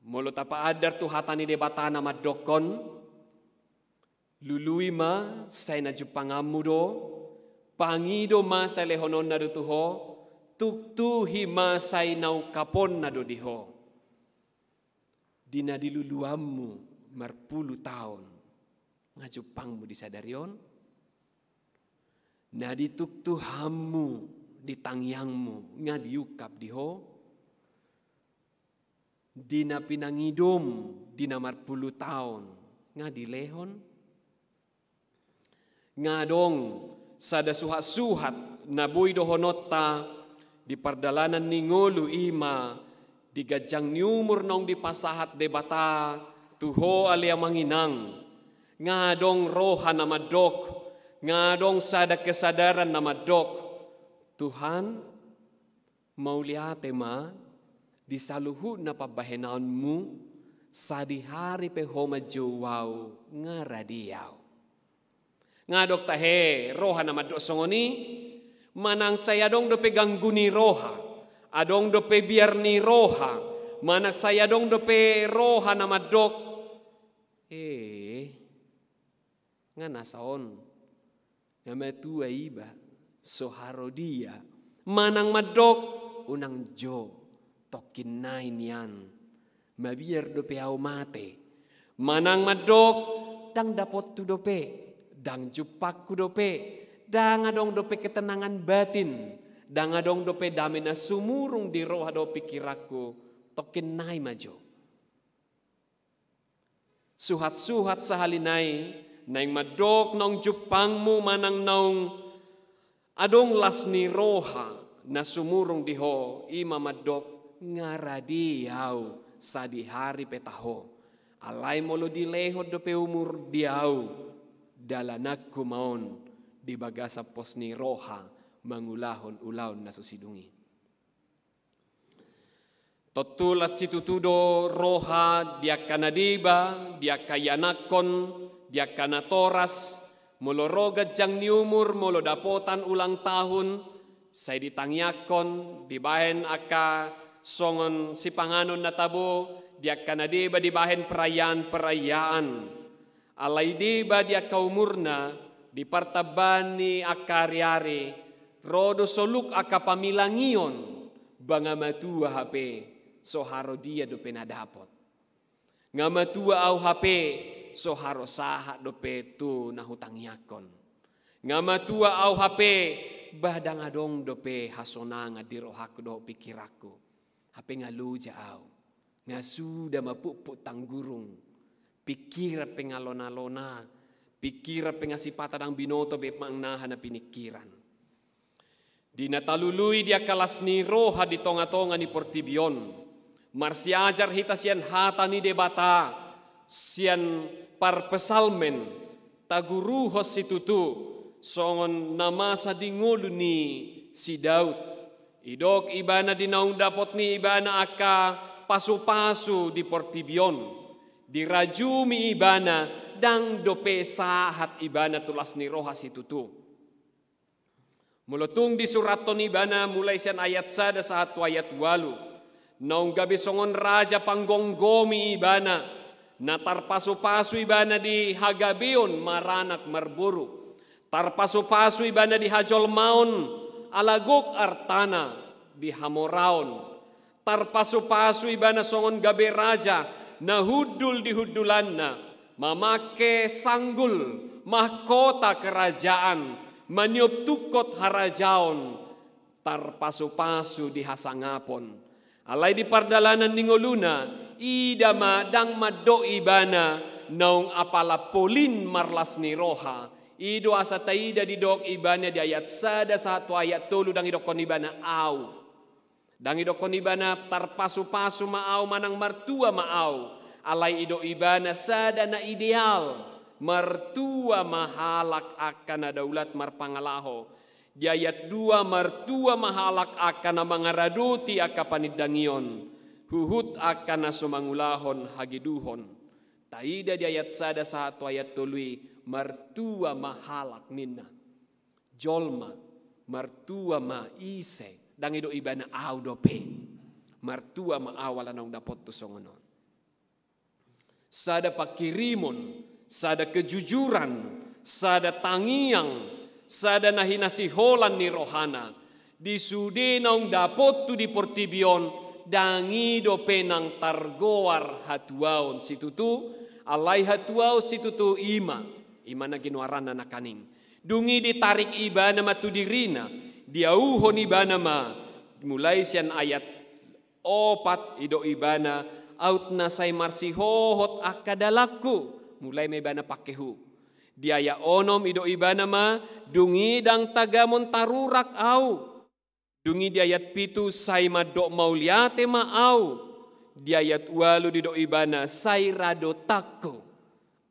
Speaker 5: molo tapa adar tu hatani debatana madokon lului ma say na jupangamu do pangido masa lehonon na do tuho, tuktuhi masay nau kapon na do diho. Dina diluluammu marpuluh tahun. ngajupangmu disadarion. Na dituk Tuhanmu ditangyangmu ngadiukap diho. Dina pinangidom dina 40 tahun ngadilehon. Ngadong sada suhat-suhat naboy dohonota di pardalanan ningolu ima di gajang niumur nong di pasahat debata tuho alia manginang. Ngadong roha na madok, ngadong sada kesadaran na madok. Tuhan, mau liate ma, di saluhud na pabahenaonmu, sa di hari pehoma jowau ngaradiaw. Ngadok tahe, roha na madok songoni, manang saya dong dope gangguni roha, adong dope biar ni roha, manang saya dong dope roha na madok, nga nasaon nga matua iba soharo dia manang madok unang jo tokin nain yan mabiar dope au mate manang madok dang dapot tu dope dang jupak ku dope dang adong dope ketenangan batin dang adong dope damina sumurung di roha do pikiraku tokin nai majo suhat-suhat sahalinai naing madok nong jupangmu manang naung adong lasni roha na sumurung diho ima madok ngaradiaw sa di hari petaho alay molo dilehod do pe umur diaw dalanagku maon di bagasa pos ni roha mangulahon ulaon na susidungi. Totulat situtudo roha dia kanadiba dia kayanakon dia kana toras molo roga jang ni umur molo dapotan ulang tahun saya ditangyakon dibahen aka songon si panganon na tabo dia kana deba dibahen perayaan alay deba dia kaumurna di partabani akariari rodo soluk aka pamilangion banga matua hape soharo dia do penadapot ngamatua au hape so haro saha dope tu na hutang yakon. Ngamatua au hape badang adong dope hasonanga di rohaku do pikiraku. Hape ngaluja au. Ngasuda mapuput tanggurung. Pikira pengalona-lona. Pikira pengasipata dang binoto be mangnahan na pinikiran. Di natalului dia kalas ni roha di tonga-tonga ni Portibion. Marsiajar hita sian hata ni debata. Sian parpesalmen taguru hositutu songon nama sadingolu ni si Daud idok ibana dinaung dapot ni ibana aka pasu-pasu di Portibion dirajumi ibana dang dope sahat ibana tulas ni roha situtu mulotung di suraton ibana mulai sian ayat 1 satu ayat 8 naung gabi songon raja panggonggomi ibana na tarpasu-pasu ibana di Hagabeon maranak marburu. Tarpasu-pasu ibana di Hajol Maon alagok artana di Hamoraon. Tarpasu-pasu ibana songon gabe raja na hudul di hudulanna. Mamake sanggul mahkota kerajaan maniop tukot harajaon. Tarpasu-pasu di Hasangapon. Alay di pardalanan ningoluna idama dang maddo ibana naung apala polin marlas ni roha ido asa taida di dok ibana di ayat 1 satu ayat 3 dang idokon ibana au dang idokon ibana tarpasu-pasu maau manang martua maau alay ido ibana sada na ideal martua mahalak akan daulat marpangalaho di ayat 2 martua mahalak akan mangaraduti akapaniddangion huhut akan nasumangulahon hagiduhon. Taida di ayat 1 satu ayat 3 martua mahalak nina. Jolma martua ma ise dang ido ibana au dope. Martua ma awala nang dapot tu songonon. Sada pakirimon, sada kejujuran, sada tangiang, sada nahinasiholan ni rohana. Di sude nang dapot tu di Portibion dangi do penang targoar hatuaon situtu alai hatuau situtu ima imana ginuaran na kaning. Dungi ditarik ibana matudirina, diauhon ibana ma, mulai sian ayat 4 ido ibana, out na say marsihohot akadalaku, mulai may ibana pakehu. Diaya onom ido ibana ma, dungi dang tagamon tarurak au. Dungi di ayat 7 say madok mauliate ma au. Di ayat 8 di do ibana say rado takko.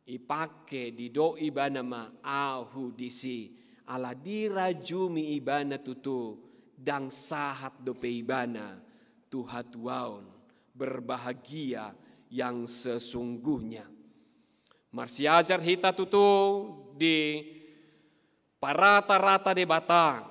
Speaker 5: Ipake di do ibana ma ahu disi. Ala dirajumi ibana tutu dang sahat dope ibana. Tuhatuaon berbahagia yang sesungguhnya. Marsiajar hita tutu di parata-rata de bata.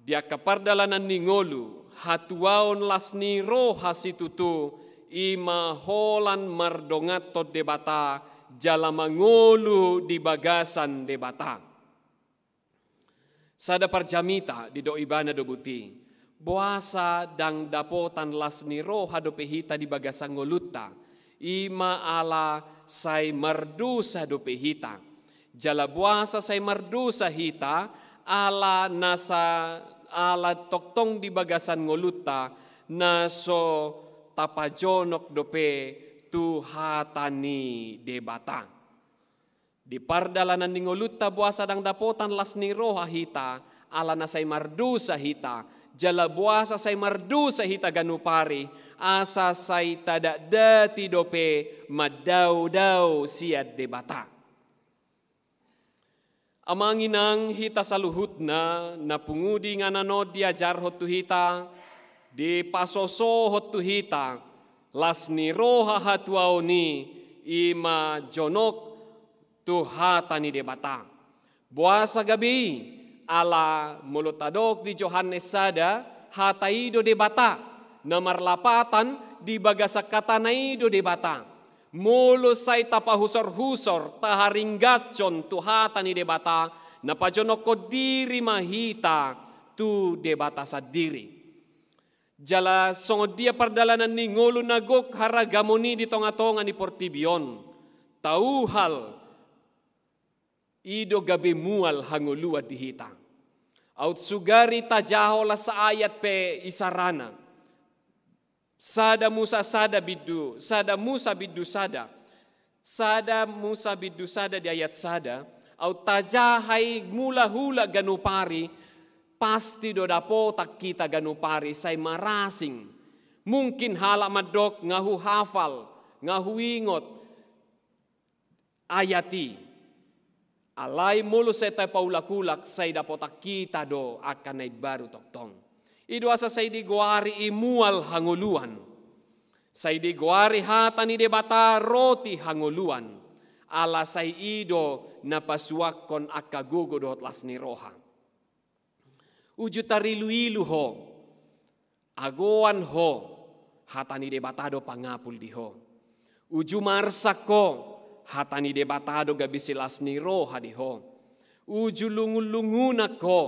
Speaker 5: Dia kepardalanan ningolu. Hatuaon lasni roha situtu. Ima holan mardongato de bata. Jalamangolu di bagasan de bata. Sada parjamita di do ibana do buti. Boasa dang dapotan lasni roha do pehita di bagasan ngoluta. Ima ala say mardusa do pehita. Jala buasa say mardusa hita. Ala nasa ala toktong di bagasan ngoluta. Naso tapajonok dope tuhatani debata. Di pardalanan ni ngoluta buasa dang dapotan lasni roha hita. Ala na say mardusa hita. Jala buasa say mardusa hita ganupari. Asa say tada dati dope madaw-daw siad debata. Amanginang hita saluhut na napungudi nga nanod diajar hotu hita. Di pasoso hotu hita. Lasni roha hatuaw ni ima jonok tuhatani debata. Buasa gabi. Ala mulutadok di Johannes sada hataido de bata nomor 8 di bagasak katanaido de bata mulu say tapahusor-husor taharinggacon tuhatani de bata napajonok diri mahita tu de bata sa diri jala songod dia pardalanan ni ngulu nagok haragamoni di tonga-tonga ni Portibion tauhal ido gabi mual hangulua dihita. Aut sugari tajahola sa ayat pe isarana. Sada Musa sada biddu. Sada Musa biddu sada. Sada Musa biddu sada di ayat sada. Aut tajahay mula hula ganupari. Pasti do dapotak kita ganupari say marasing. Mungkin hala madok ngahu hafal. Ngahu ingot. Ayati. Alay mulu sa tayo paulakulak say dapotak kita do akan ay baru toktong. Ido asa say di guari imual hanguluan. Say di guari hata ni debata roti hanguluan. Ala say ido napasuak kon akagugo do atlas ni roha. Uju tarilu-ilu ho. Agoan ho. Hata ni debata do pangapul di ho. Uju marsak ko. Hatani debatado gabisilas ni roha diho. Uju lungun-lungunak ko.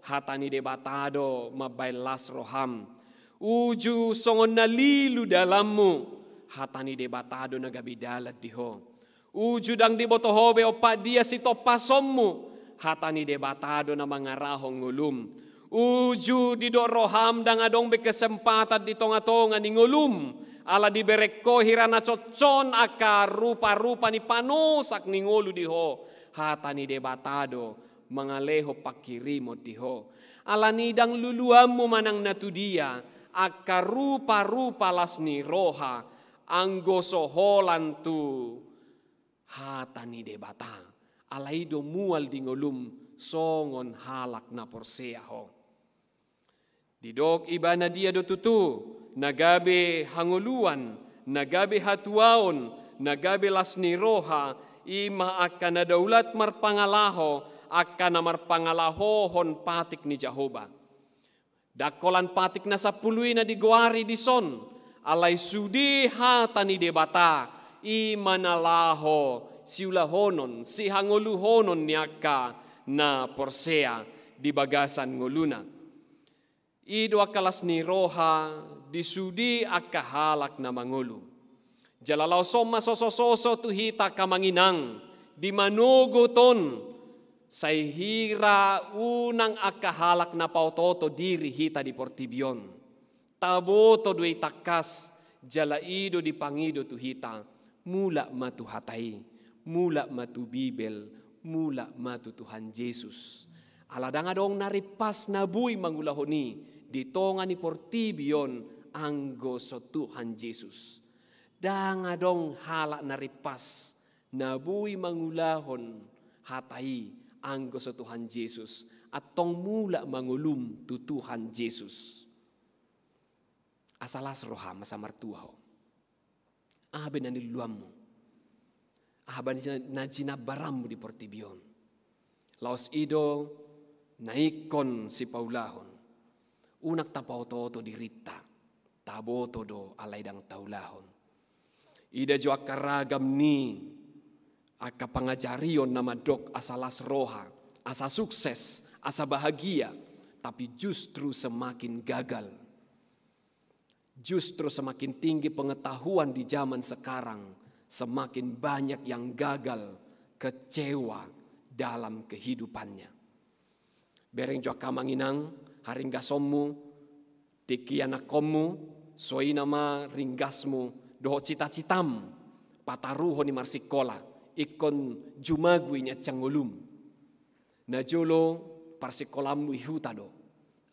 Speaker 5: Hatani debatado mabailas roham. Uju songon nalilu dalammu. Hatani debatado nagabidalat diho. Uju dang dibotohobe opa dia sito pasommu. Hatani debatado na mangarahong ngulum. Uju dido roham dang adong bekesempatan di tonga-tonga ni ngulum. Ala dibereko hirana cocon aka rupa-rupa ni panusak ni ngolu diho. Hata ni debatado mangaleho pakirimo diho. Ala nidang luluamu manang natudia. Aka rupa-rupa las ni roha. Anggo soholan tu. Hata ni debata. Ala ido mual di ngolum. Songon halak na porseaho. Didok ibana dia do tutu. Nagabe hanguluan, nagabe hatuaon, nagabe lasni roha, ima akan nadaulat marpangalaho, akan marpangalahohon patik ni Jehovah. Dakolan patik na sapului na digwari di son, alay sudi hata ni debata, ima nalaho, siulahonon, si hanguluhonon niaka na porsea di bagasan nguluna. Ido akalas ni roha disudi akahalak na mangulu. Jalalaw soma soso tu hita kamanginang di manuguton say hira unang akahalak na pautoto diri hita di Portibion. Taboto dui takas jalaido di pangido tu hita mula matu hatai, mula matu Bibel, mula matu Tuhan Yesus. Aladang adong naripas nabui mangulahoni di tonga ni Portibion anggo so Tuhan Yesus. Dang adong halak naripas nabui mangulahon hatai anggo so Tuhan Yesus atong mula mangulum tu Tuhan Yesus. Asalas roha masa martuaho. Ahaben na niluammu. Ahaben na jinabarammu di Portibion. Laos ido naikon si Paulahon. Unak tapauto di Rita. Taboto do alaidang taulahon. Ida jo akaragam ni aka pangajarion na madok asalas roha. Asa sukses, asa bahagia. Tapi justru semakin gagal. Justru semakin tinggi pengetahuan di zaman sekarang, semakin banyak yang gagal, kecewa dalam kehidupannya. Bereng jua kamanginang, haringga sommu, tiki anakommu, soi nama ringgasmu, doho cita-citam, pataruho ni marsikola, ikon jumagwinya cangulum. Najolo parsikolamu ihutado,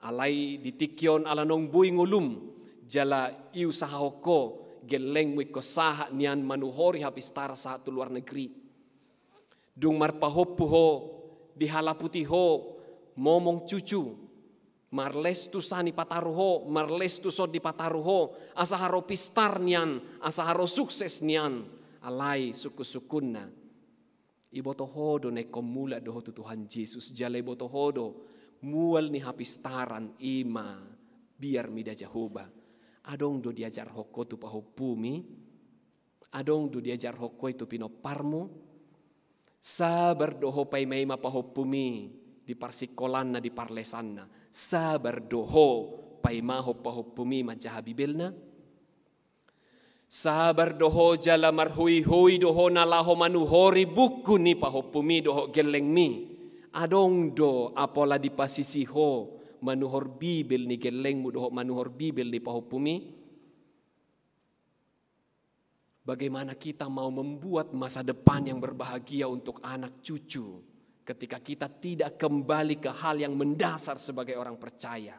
Speaker 5: alai ditikyon alanong bui ngulum, jala iu sahoko geleng wiko saha nian manuhori hapistara saat luar negeri. Dung marpahopu ho dihalaputi ho momong cucu marlestu sani pataruho marlestu so di pataruho asaharo pistar nian asaharo sukses nian alai suku-sukunna ibotohodo ne komula doho tu Tuhan Yesus jala ibotohodo mual ni hapistaran ima biar mida Jehovah. Adong do diajar hoko tu pahopumi, adong do diajar hoko itu pinoparmu, sabar doho pai meima pahopumi di parsikolan na di parlesanna, sabar doho pai maho pahopumi majaha bibelna, sabar doho jala marhui-hui doho nalaho manuhori buku ni pahopumi doho gelengmi, adong do apola di pasisiho, manuhor Bibel ni gelengmu doho manuhor Bibel di pahopumi. Bagaimana kita mau membuat masa depan yang berbahagia untuk anak cucu ketika kita tidak kembali ke hal yang mendasar sebagai orang percaya.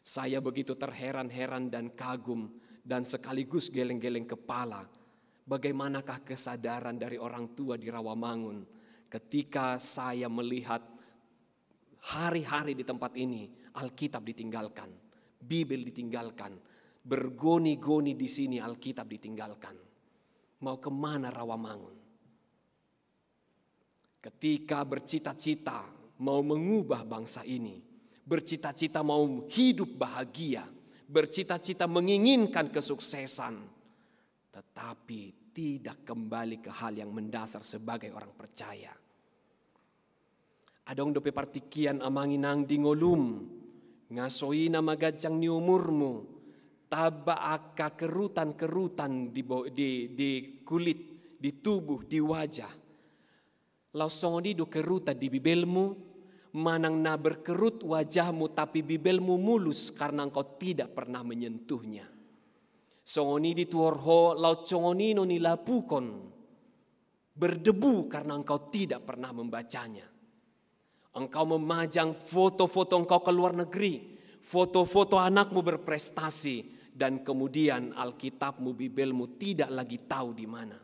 Speaker 5: Saya begitu terheran-heran dan kagum dan sekaligus geleng-geleng kepala. Bagaimanakah kesadaran dari orang tua di Rawamangun ketika saya melihat hari-hari di tempat ini Alkitab ditinggalkan, Bibel ditinggalkan, bergoni-goni di sini Alkitab ditinggalkan. Mau kemana Rawamangun? Ketika bercita-cita mau mengubah bangsa ini, bercita-cita mau hidup bahagia, bercita-cita menginginkan kesuksesan, tetapi tidak kembali ke hal yang mendasar sebagai orang percaya. Adong dope partikian amanginang dingolum, ngasoi nama gajang ni umurmu, taba aka kerutan-kerutan di kulit, di tubuh, di wajah. Lausong do kerutan di bibelmu, manang na berkerut wajahmu tapi bibelmu mulus karena engkau tidak pernah menyentuhnya. Songoni di tuorho laucongoni no nilapukon, berdebu karena engkau tidak pernah membacanya. Engkau memajang foto-foto engkau ke luar negeri, foto-foto anakmu berprestasi, dan kemudian Alkitabmu, Bibelmu tidak lagi tahu di mana.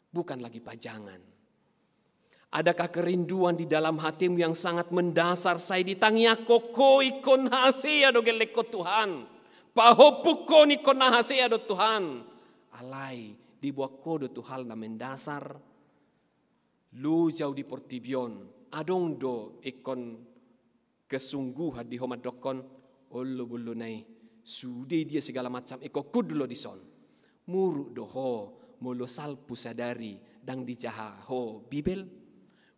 Speaker 5: Bukan lagi pajangan. Adakah kerinduan di dalam hatimu yang sangat mendasar? Saya ditanya koko ikon hasia do geleko Tuhan, pahopuko ikon hasia do Tuhan. Alai dibuat kodo Tuhan na mendasar. Lu jauh di Portibion. Adong do ikon kesungguhan di homadokon olo bulu nai sude dia segala macam iko kudulo dison muru doho molo salpu sadari dang dijaha ho Bibel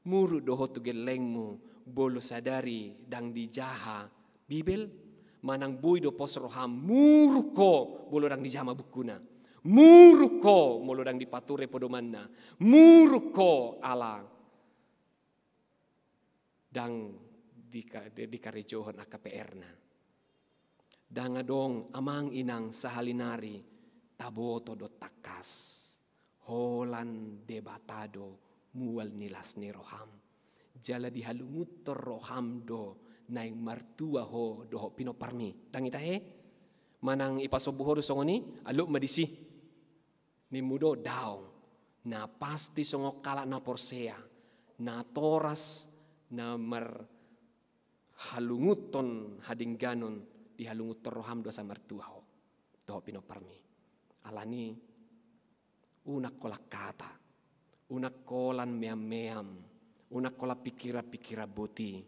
Speaker 5: muru doho tu gelengmu bolo sadari dang dijaha Bibel manang bui do pos roham muru ko bolo dang dijaha bukuna Muruko molodang dipature podomanna. Muruko ala. Dang di karejohon AKPR-na. Danga dong amang inang sahalinari taboto do takas. Holan debatado mual nilas ni roham. Jala dihalungut roham do naing martua ho do pinoparmi. Dang itahe manang ipasobuho do songoni aluk madisi. Nimudo daong na pasti songok kala na porsea na toras na mar halunguton hadingganon dihalungut roham do sa martua ho do pinoparmi. Alani unak kolak kata, unak kolan meam-meam, unak kolak pikira-pikira boti.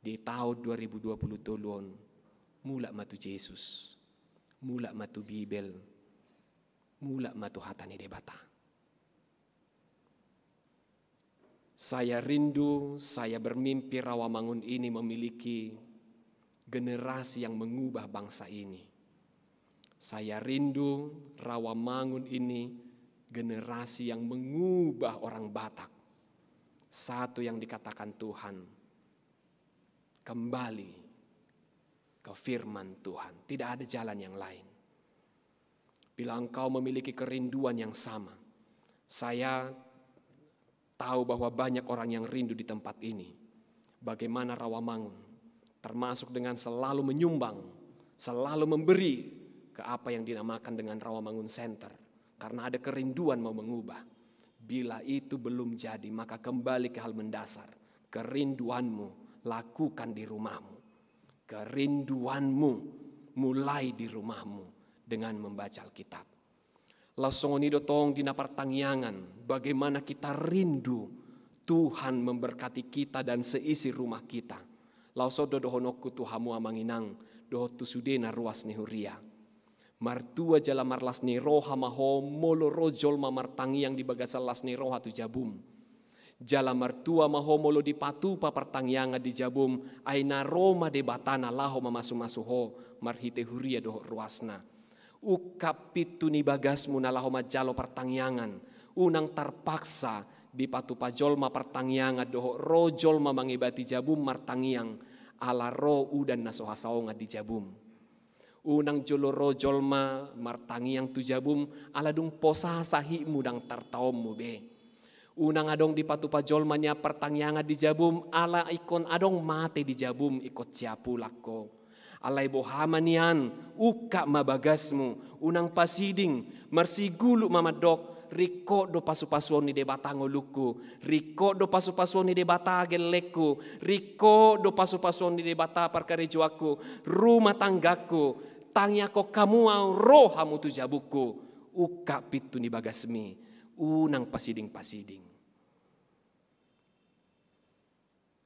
Speaker 5: Di tahun 2020 tolon, mula matu Yesus, mula matu Bibel, mula matu hatani debata. Saya rindu, saya bermimpi Rawamangun ini memiliki generasi yang mengubah bangsa ini. Saya rindu Rawamangun ini generasi yang mengubah orang Batak. Satu yang dikatakan Tuhan, kembali ke firman Tuhan. Tidak ada jalan yang lain. Bila engkau memiliki kerinduan yang sama, saya tahu bahwa banyak orang yang rindu di tempat ini. Bagaimana Rawamangun, termasuk dengan selalu menyumbang, selalu memberi ke apa yang dinamakan dengan Rawamangun Center. Karena ada kerinduan mau mengubah. Bila itu belum jadi, maka kembali ke hal mendasar. Kerinduanmu lakukan di rumahmu. Kerinduanmu mulai di rumahmu dengan membaca Alkitab. Lasongonido tong dina pertangyangan bagaimana kita rindu Tuhan memberkati kita dan seisi rumah kita. Lausodo dohonokku tuhamu amanginang dohotu sudena ruas ni huria. Martua jala marlas ni roha maho molo rojol mamartangi yang dibagasa las ni roha tu jabum. Jala martua maho molo dipatu pa pertangyanga di jabum aina roma de batana laho mamasu-masuho marhite huria doho ruasna. Ukap pitu ni bagasmu nalaho majalo pertangyangan. Unang terpaksa di patu pajolma pertangyangan doho rojol mamangibati jabum martangyang ala ro udan nasohasaonga di jabum. Unang jolo rojolma martangyang tu jabum ala dung posa sahi mudang tartaommu be. Unang adong di patu pajolmanya pertangyangan di jabum ala ikon adong mate di jabum ikut siapu lako. Alay bohamanian uka mabagasmu unang pasiding marsigulu mamadok riko do pasu-pasuon ni debatango luku riko do pasu-pasuon ni debata gelekku riko do pasu-pasuon ni debata parkarejoaku rumah tanggaku tangyako kamu au rohamu tu jabuku uka pitu ni bagasmi unang pasiding-pasiding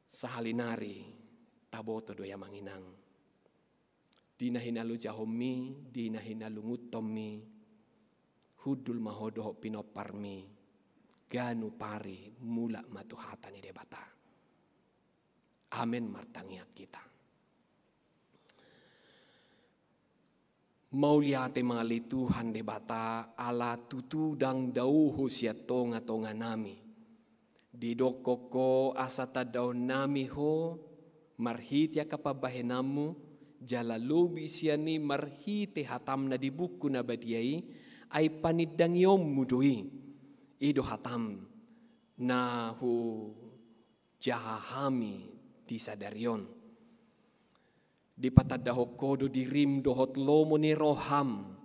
Speaker 5: sahalinari taboto do yamanginang. Dina hinalu jahomi, dina hinalu ngutomi, hudul mahodoh pinoparmi, ganu pari mula matuhatani debata. Amin martangiak kita. Mauliate mangali Tuhan debata ala tutu dang dauhu sia tonga-tonga nami. Didokoko asata daun nami ho, marhitya kapabahenamu, jala lobi siani marhite hatam na di buku na badiai ay panidang yom mudoi ido hatam na hu jahahami di sadarion di patadaho kodo di rim dohot lomo ni roham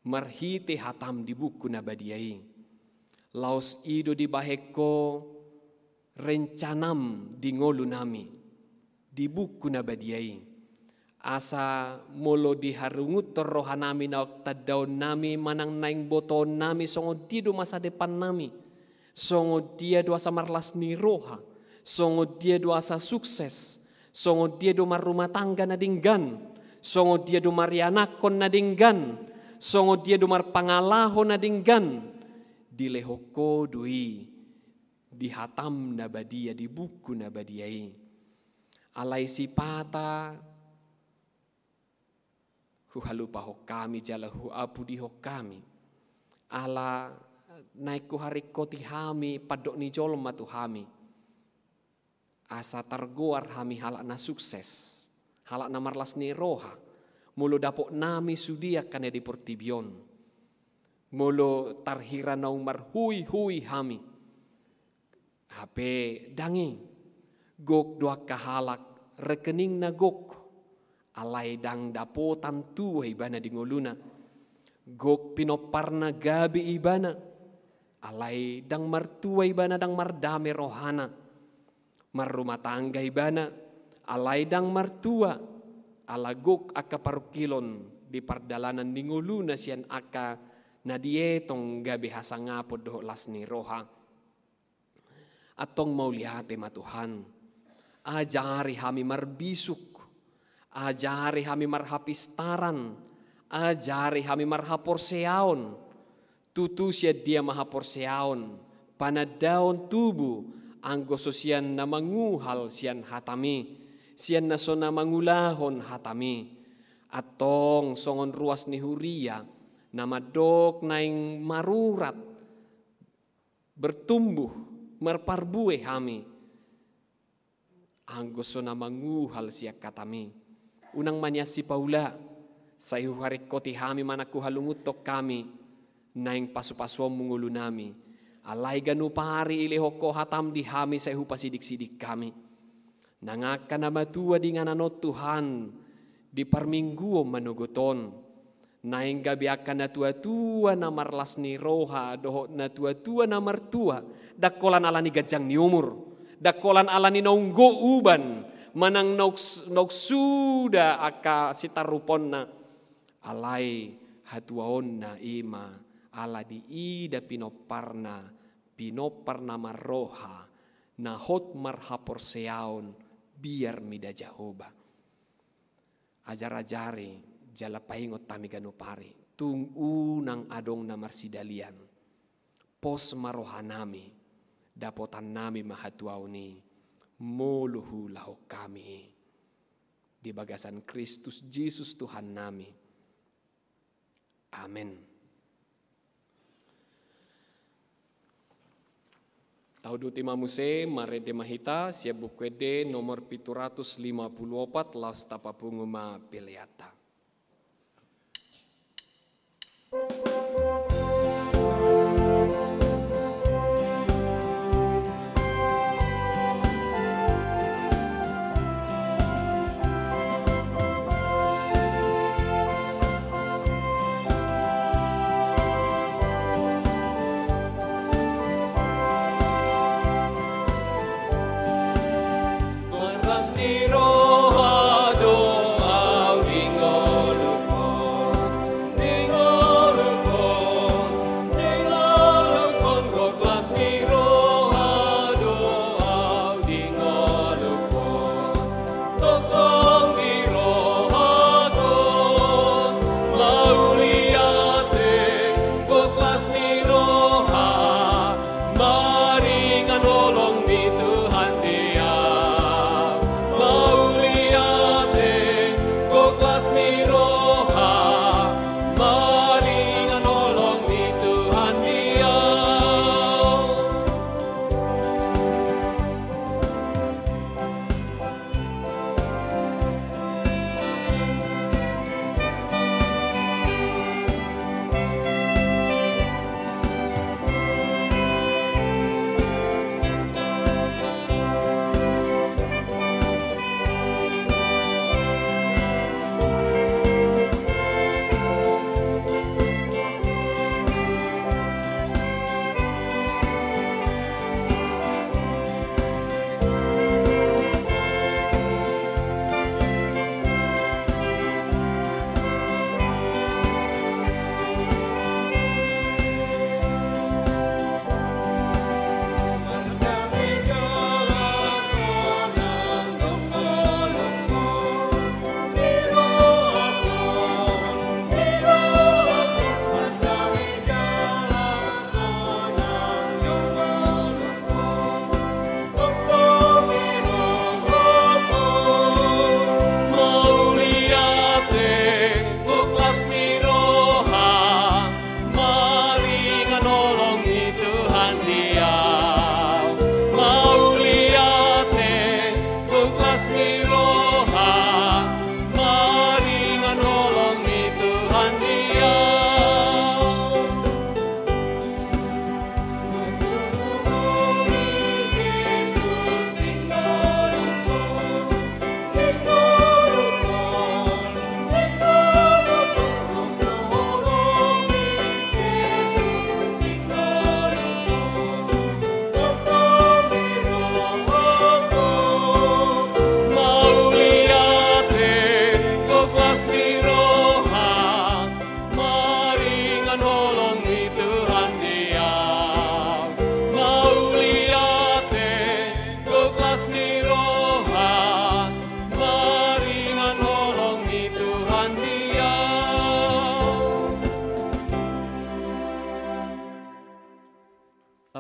Speaker 5: marhite hatam di buku na badiai laos ido di baheko rencanam di ngolu nami di buku na badiai asa molo diharungut rohanami na tadaw nami manang naing boto nami songo dia do masa depan nami songo dia do asa marlas ni roha songo dia do asa sukses songo dia do marumah tangga na dinggan songo dia do marianakon na dinggan songo dia do marpangalaho na dinggan dilehoko dui dihatam na badia di buku na badiai alai sipata hu halupa ho kami jala hu abudi ho kami. Ala naik ku hari koti hami padok ni jolom matu hami. Asa targoar hami halak na sukses. Halak na marlas ni roha. Mulo dapok nami sudia kane di portibion. Mulo tarhira naung marhui-hui hami. Hape dangi. Gok doa kahalak rekening na gok. Alai dang dapotan tuwa ibana di ngoluna. Gok pinoparna gabi ibana. Alai dang martua ibana dang mardame rohana. Marrumah tangga ibana. Alai dang martua. Ala gok aka parukilon di pardalanan di ngoluna sian aka na dietong gabi hasang ngapod doh lasni roha. Atong mau lihate matuhan. Ajari hami marbisuk. Ajari hami marhapistaran. Ajari hami marhaporseaon. Tutusya dia mahaporseaon. Panadaon tubuh. Anggoso sian na manguhal sian hatami. Sian na so na mangulahon hatami. Atong songon ruas ni huria. Namadok naing marurat. Bertumbuh. Merparbue hami. Anggoso na manguhal siya katami. Unang manya si Paula. Sayu hari koti hami manaku halungutok kami. Naing pasu-pasuam mungulu nami. Alay ganu pari ilihoko hatam di hami sayu pasidik-sidik kami. Nangaka na matua di ngananot Tuhan. Di parmingguo manuguton. Naing gabi akan na tua-tua na marlas ni roha. Doho na tua-tua na martua. Dakolan ala ni gajang ni umur. Dakolan ala ni naunggo uban. Manang nauk suda aka sitarupon na. Alay hatuaon na ima. Ala di ida pinoparna maroha. Na hot marhaporseaon. Biar mida Jehovah. Ajar-ajari jala paingot tami ganupari. Tung unang adong na marsidalian. Pos marohanami. Dapotan nami mahatuaw ni. Muluhu lahok kami. Di bagasan Kristus Jesus Tuhan nami. Amen. Tauduti mamuse marede mahita siya bukwede nomor 754 las tapapunguma piliata. Mau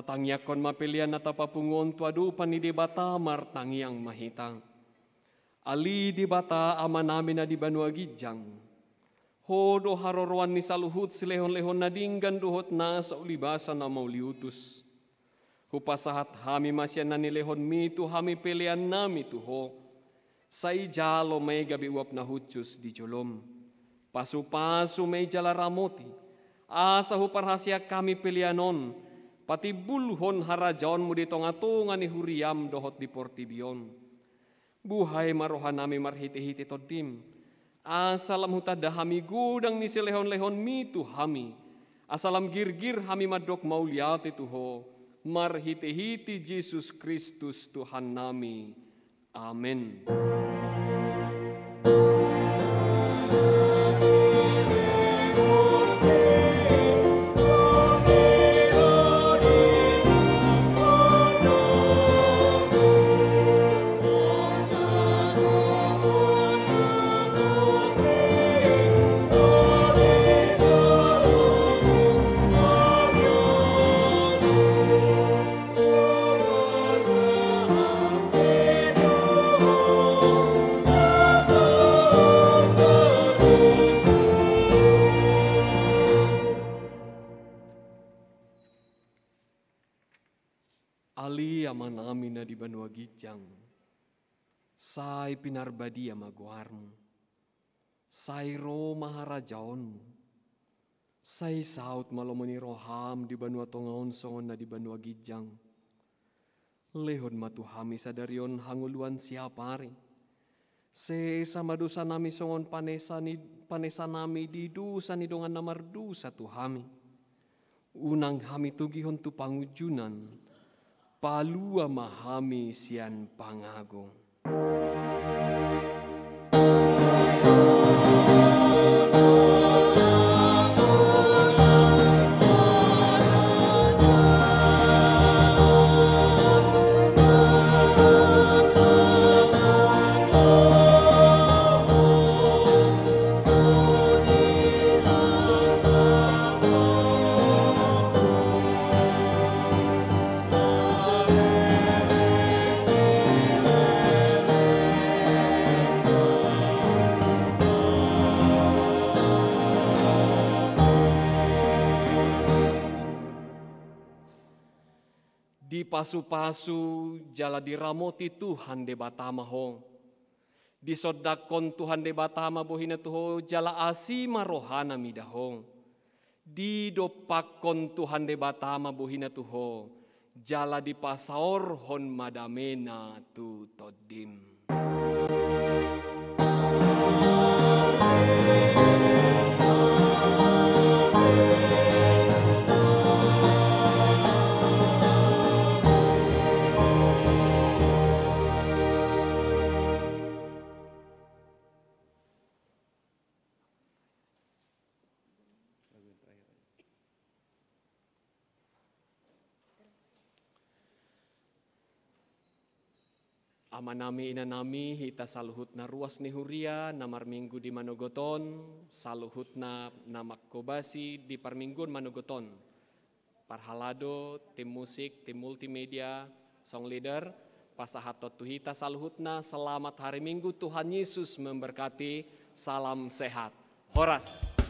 Speaker 5: Tatangyakon mapilian at papungon tuadupan ni di bata martangyang mahitang. Ali di bata ama namin na di banua gijang. Hodo haroroan ni saluhut silehon-lehon na dinggan duhot na sa ulibasan na mauliutus. Hupasahat hami masyan na nilehon mitu hami pilian nami tuho. Sa ijalo may gabi uap na hutsus di jolom. Pasu-pasu may jala ramoti. Asa huparhasya kami pilianon. Pati bulhon harajaon mo dito nga tunga ni huriam dohot di portibion. Buhay marohan nami marhiti-hiti todim. Asalam hutada hami gudang ni silehon-lehon mitu hami. Asalam girgir hami madok mauliati tuho. Marhiti-hiti Jesus Kristus Tuhan nami. Amen. Ali aman amin na di banua gijang. Say pinarbadi amaguarm. Say ro maharajaon. Say saut malomoni roham di banua tongaon songon na di banua gijang. Lehon matuhami sadarion hanguluan siapari. Se sama dosa nami songon panesa nami di dosa ni dongan namardusa tuhami. Unang hami tugihon tu pangujunan. Palua mahami sian pangagong. Di pasu-pasu jala diramoti Tuhan de batama ho. Di sodakon Tuhan de batama bohina tuho jala asima rohana midaho. Di dopakon Tuhan de batama bohina tuho jala di pasaor hon madamena tu todim. Amanami inanami hita saluhut na ruas ni Huria na marminggu di Manogoton, saluhut na namakobasi di parminggun Manogoton. Parhalado, tim musik, tim multimedia, song leader, pasahatot tuhita saluhut na selamat hari Minggu Tuhan Yesus memberkati, salam sehat. Horas.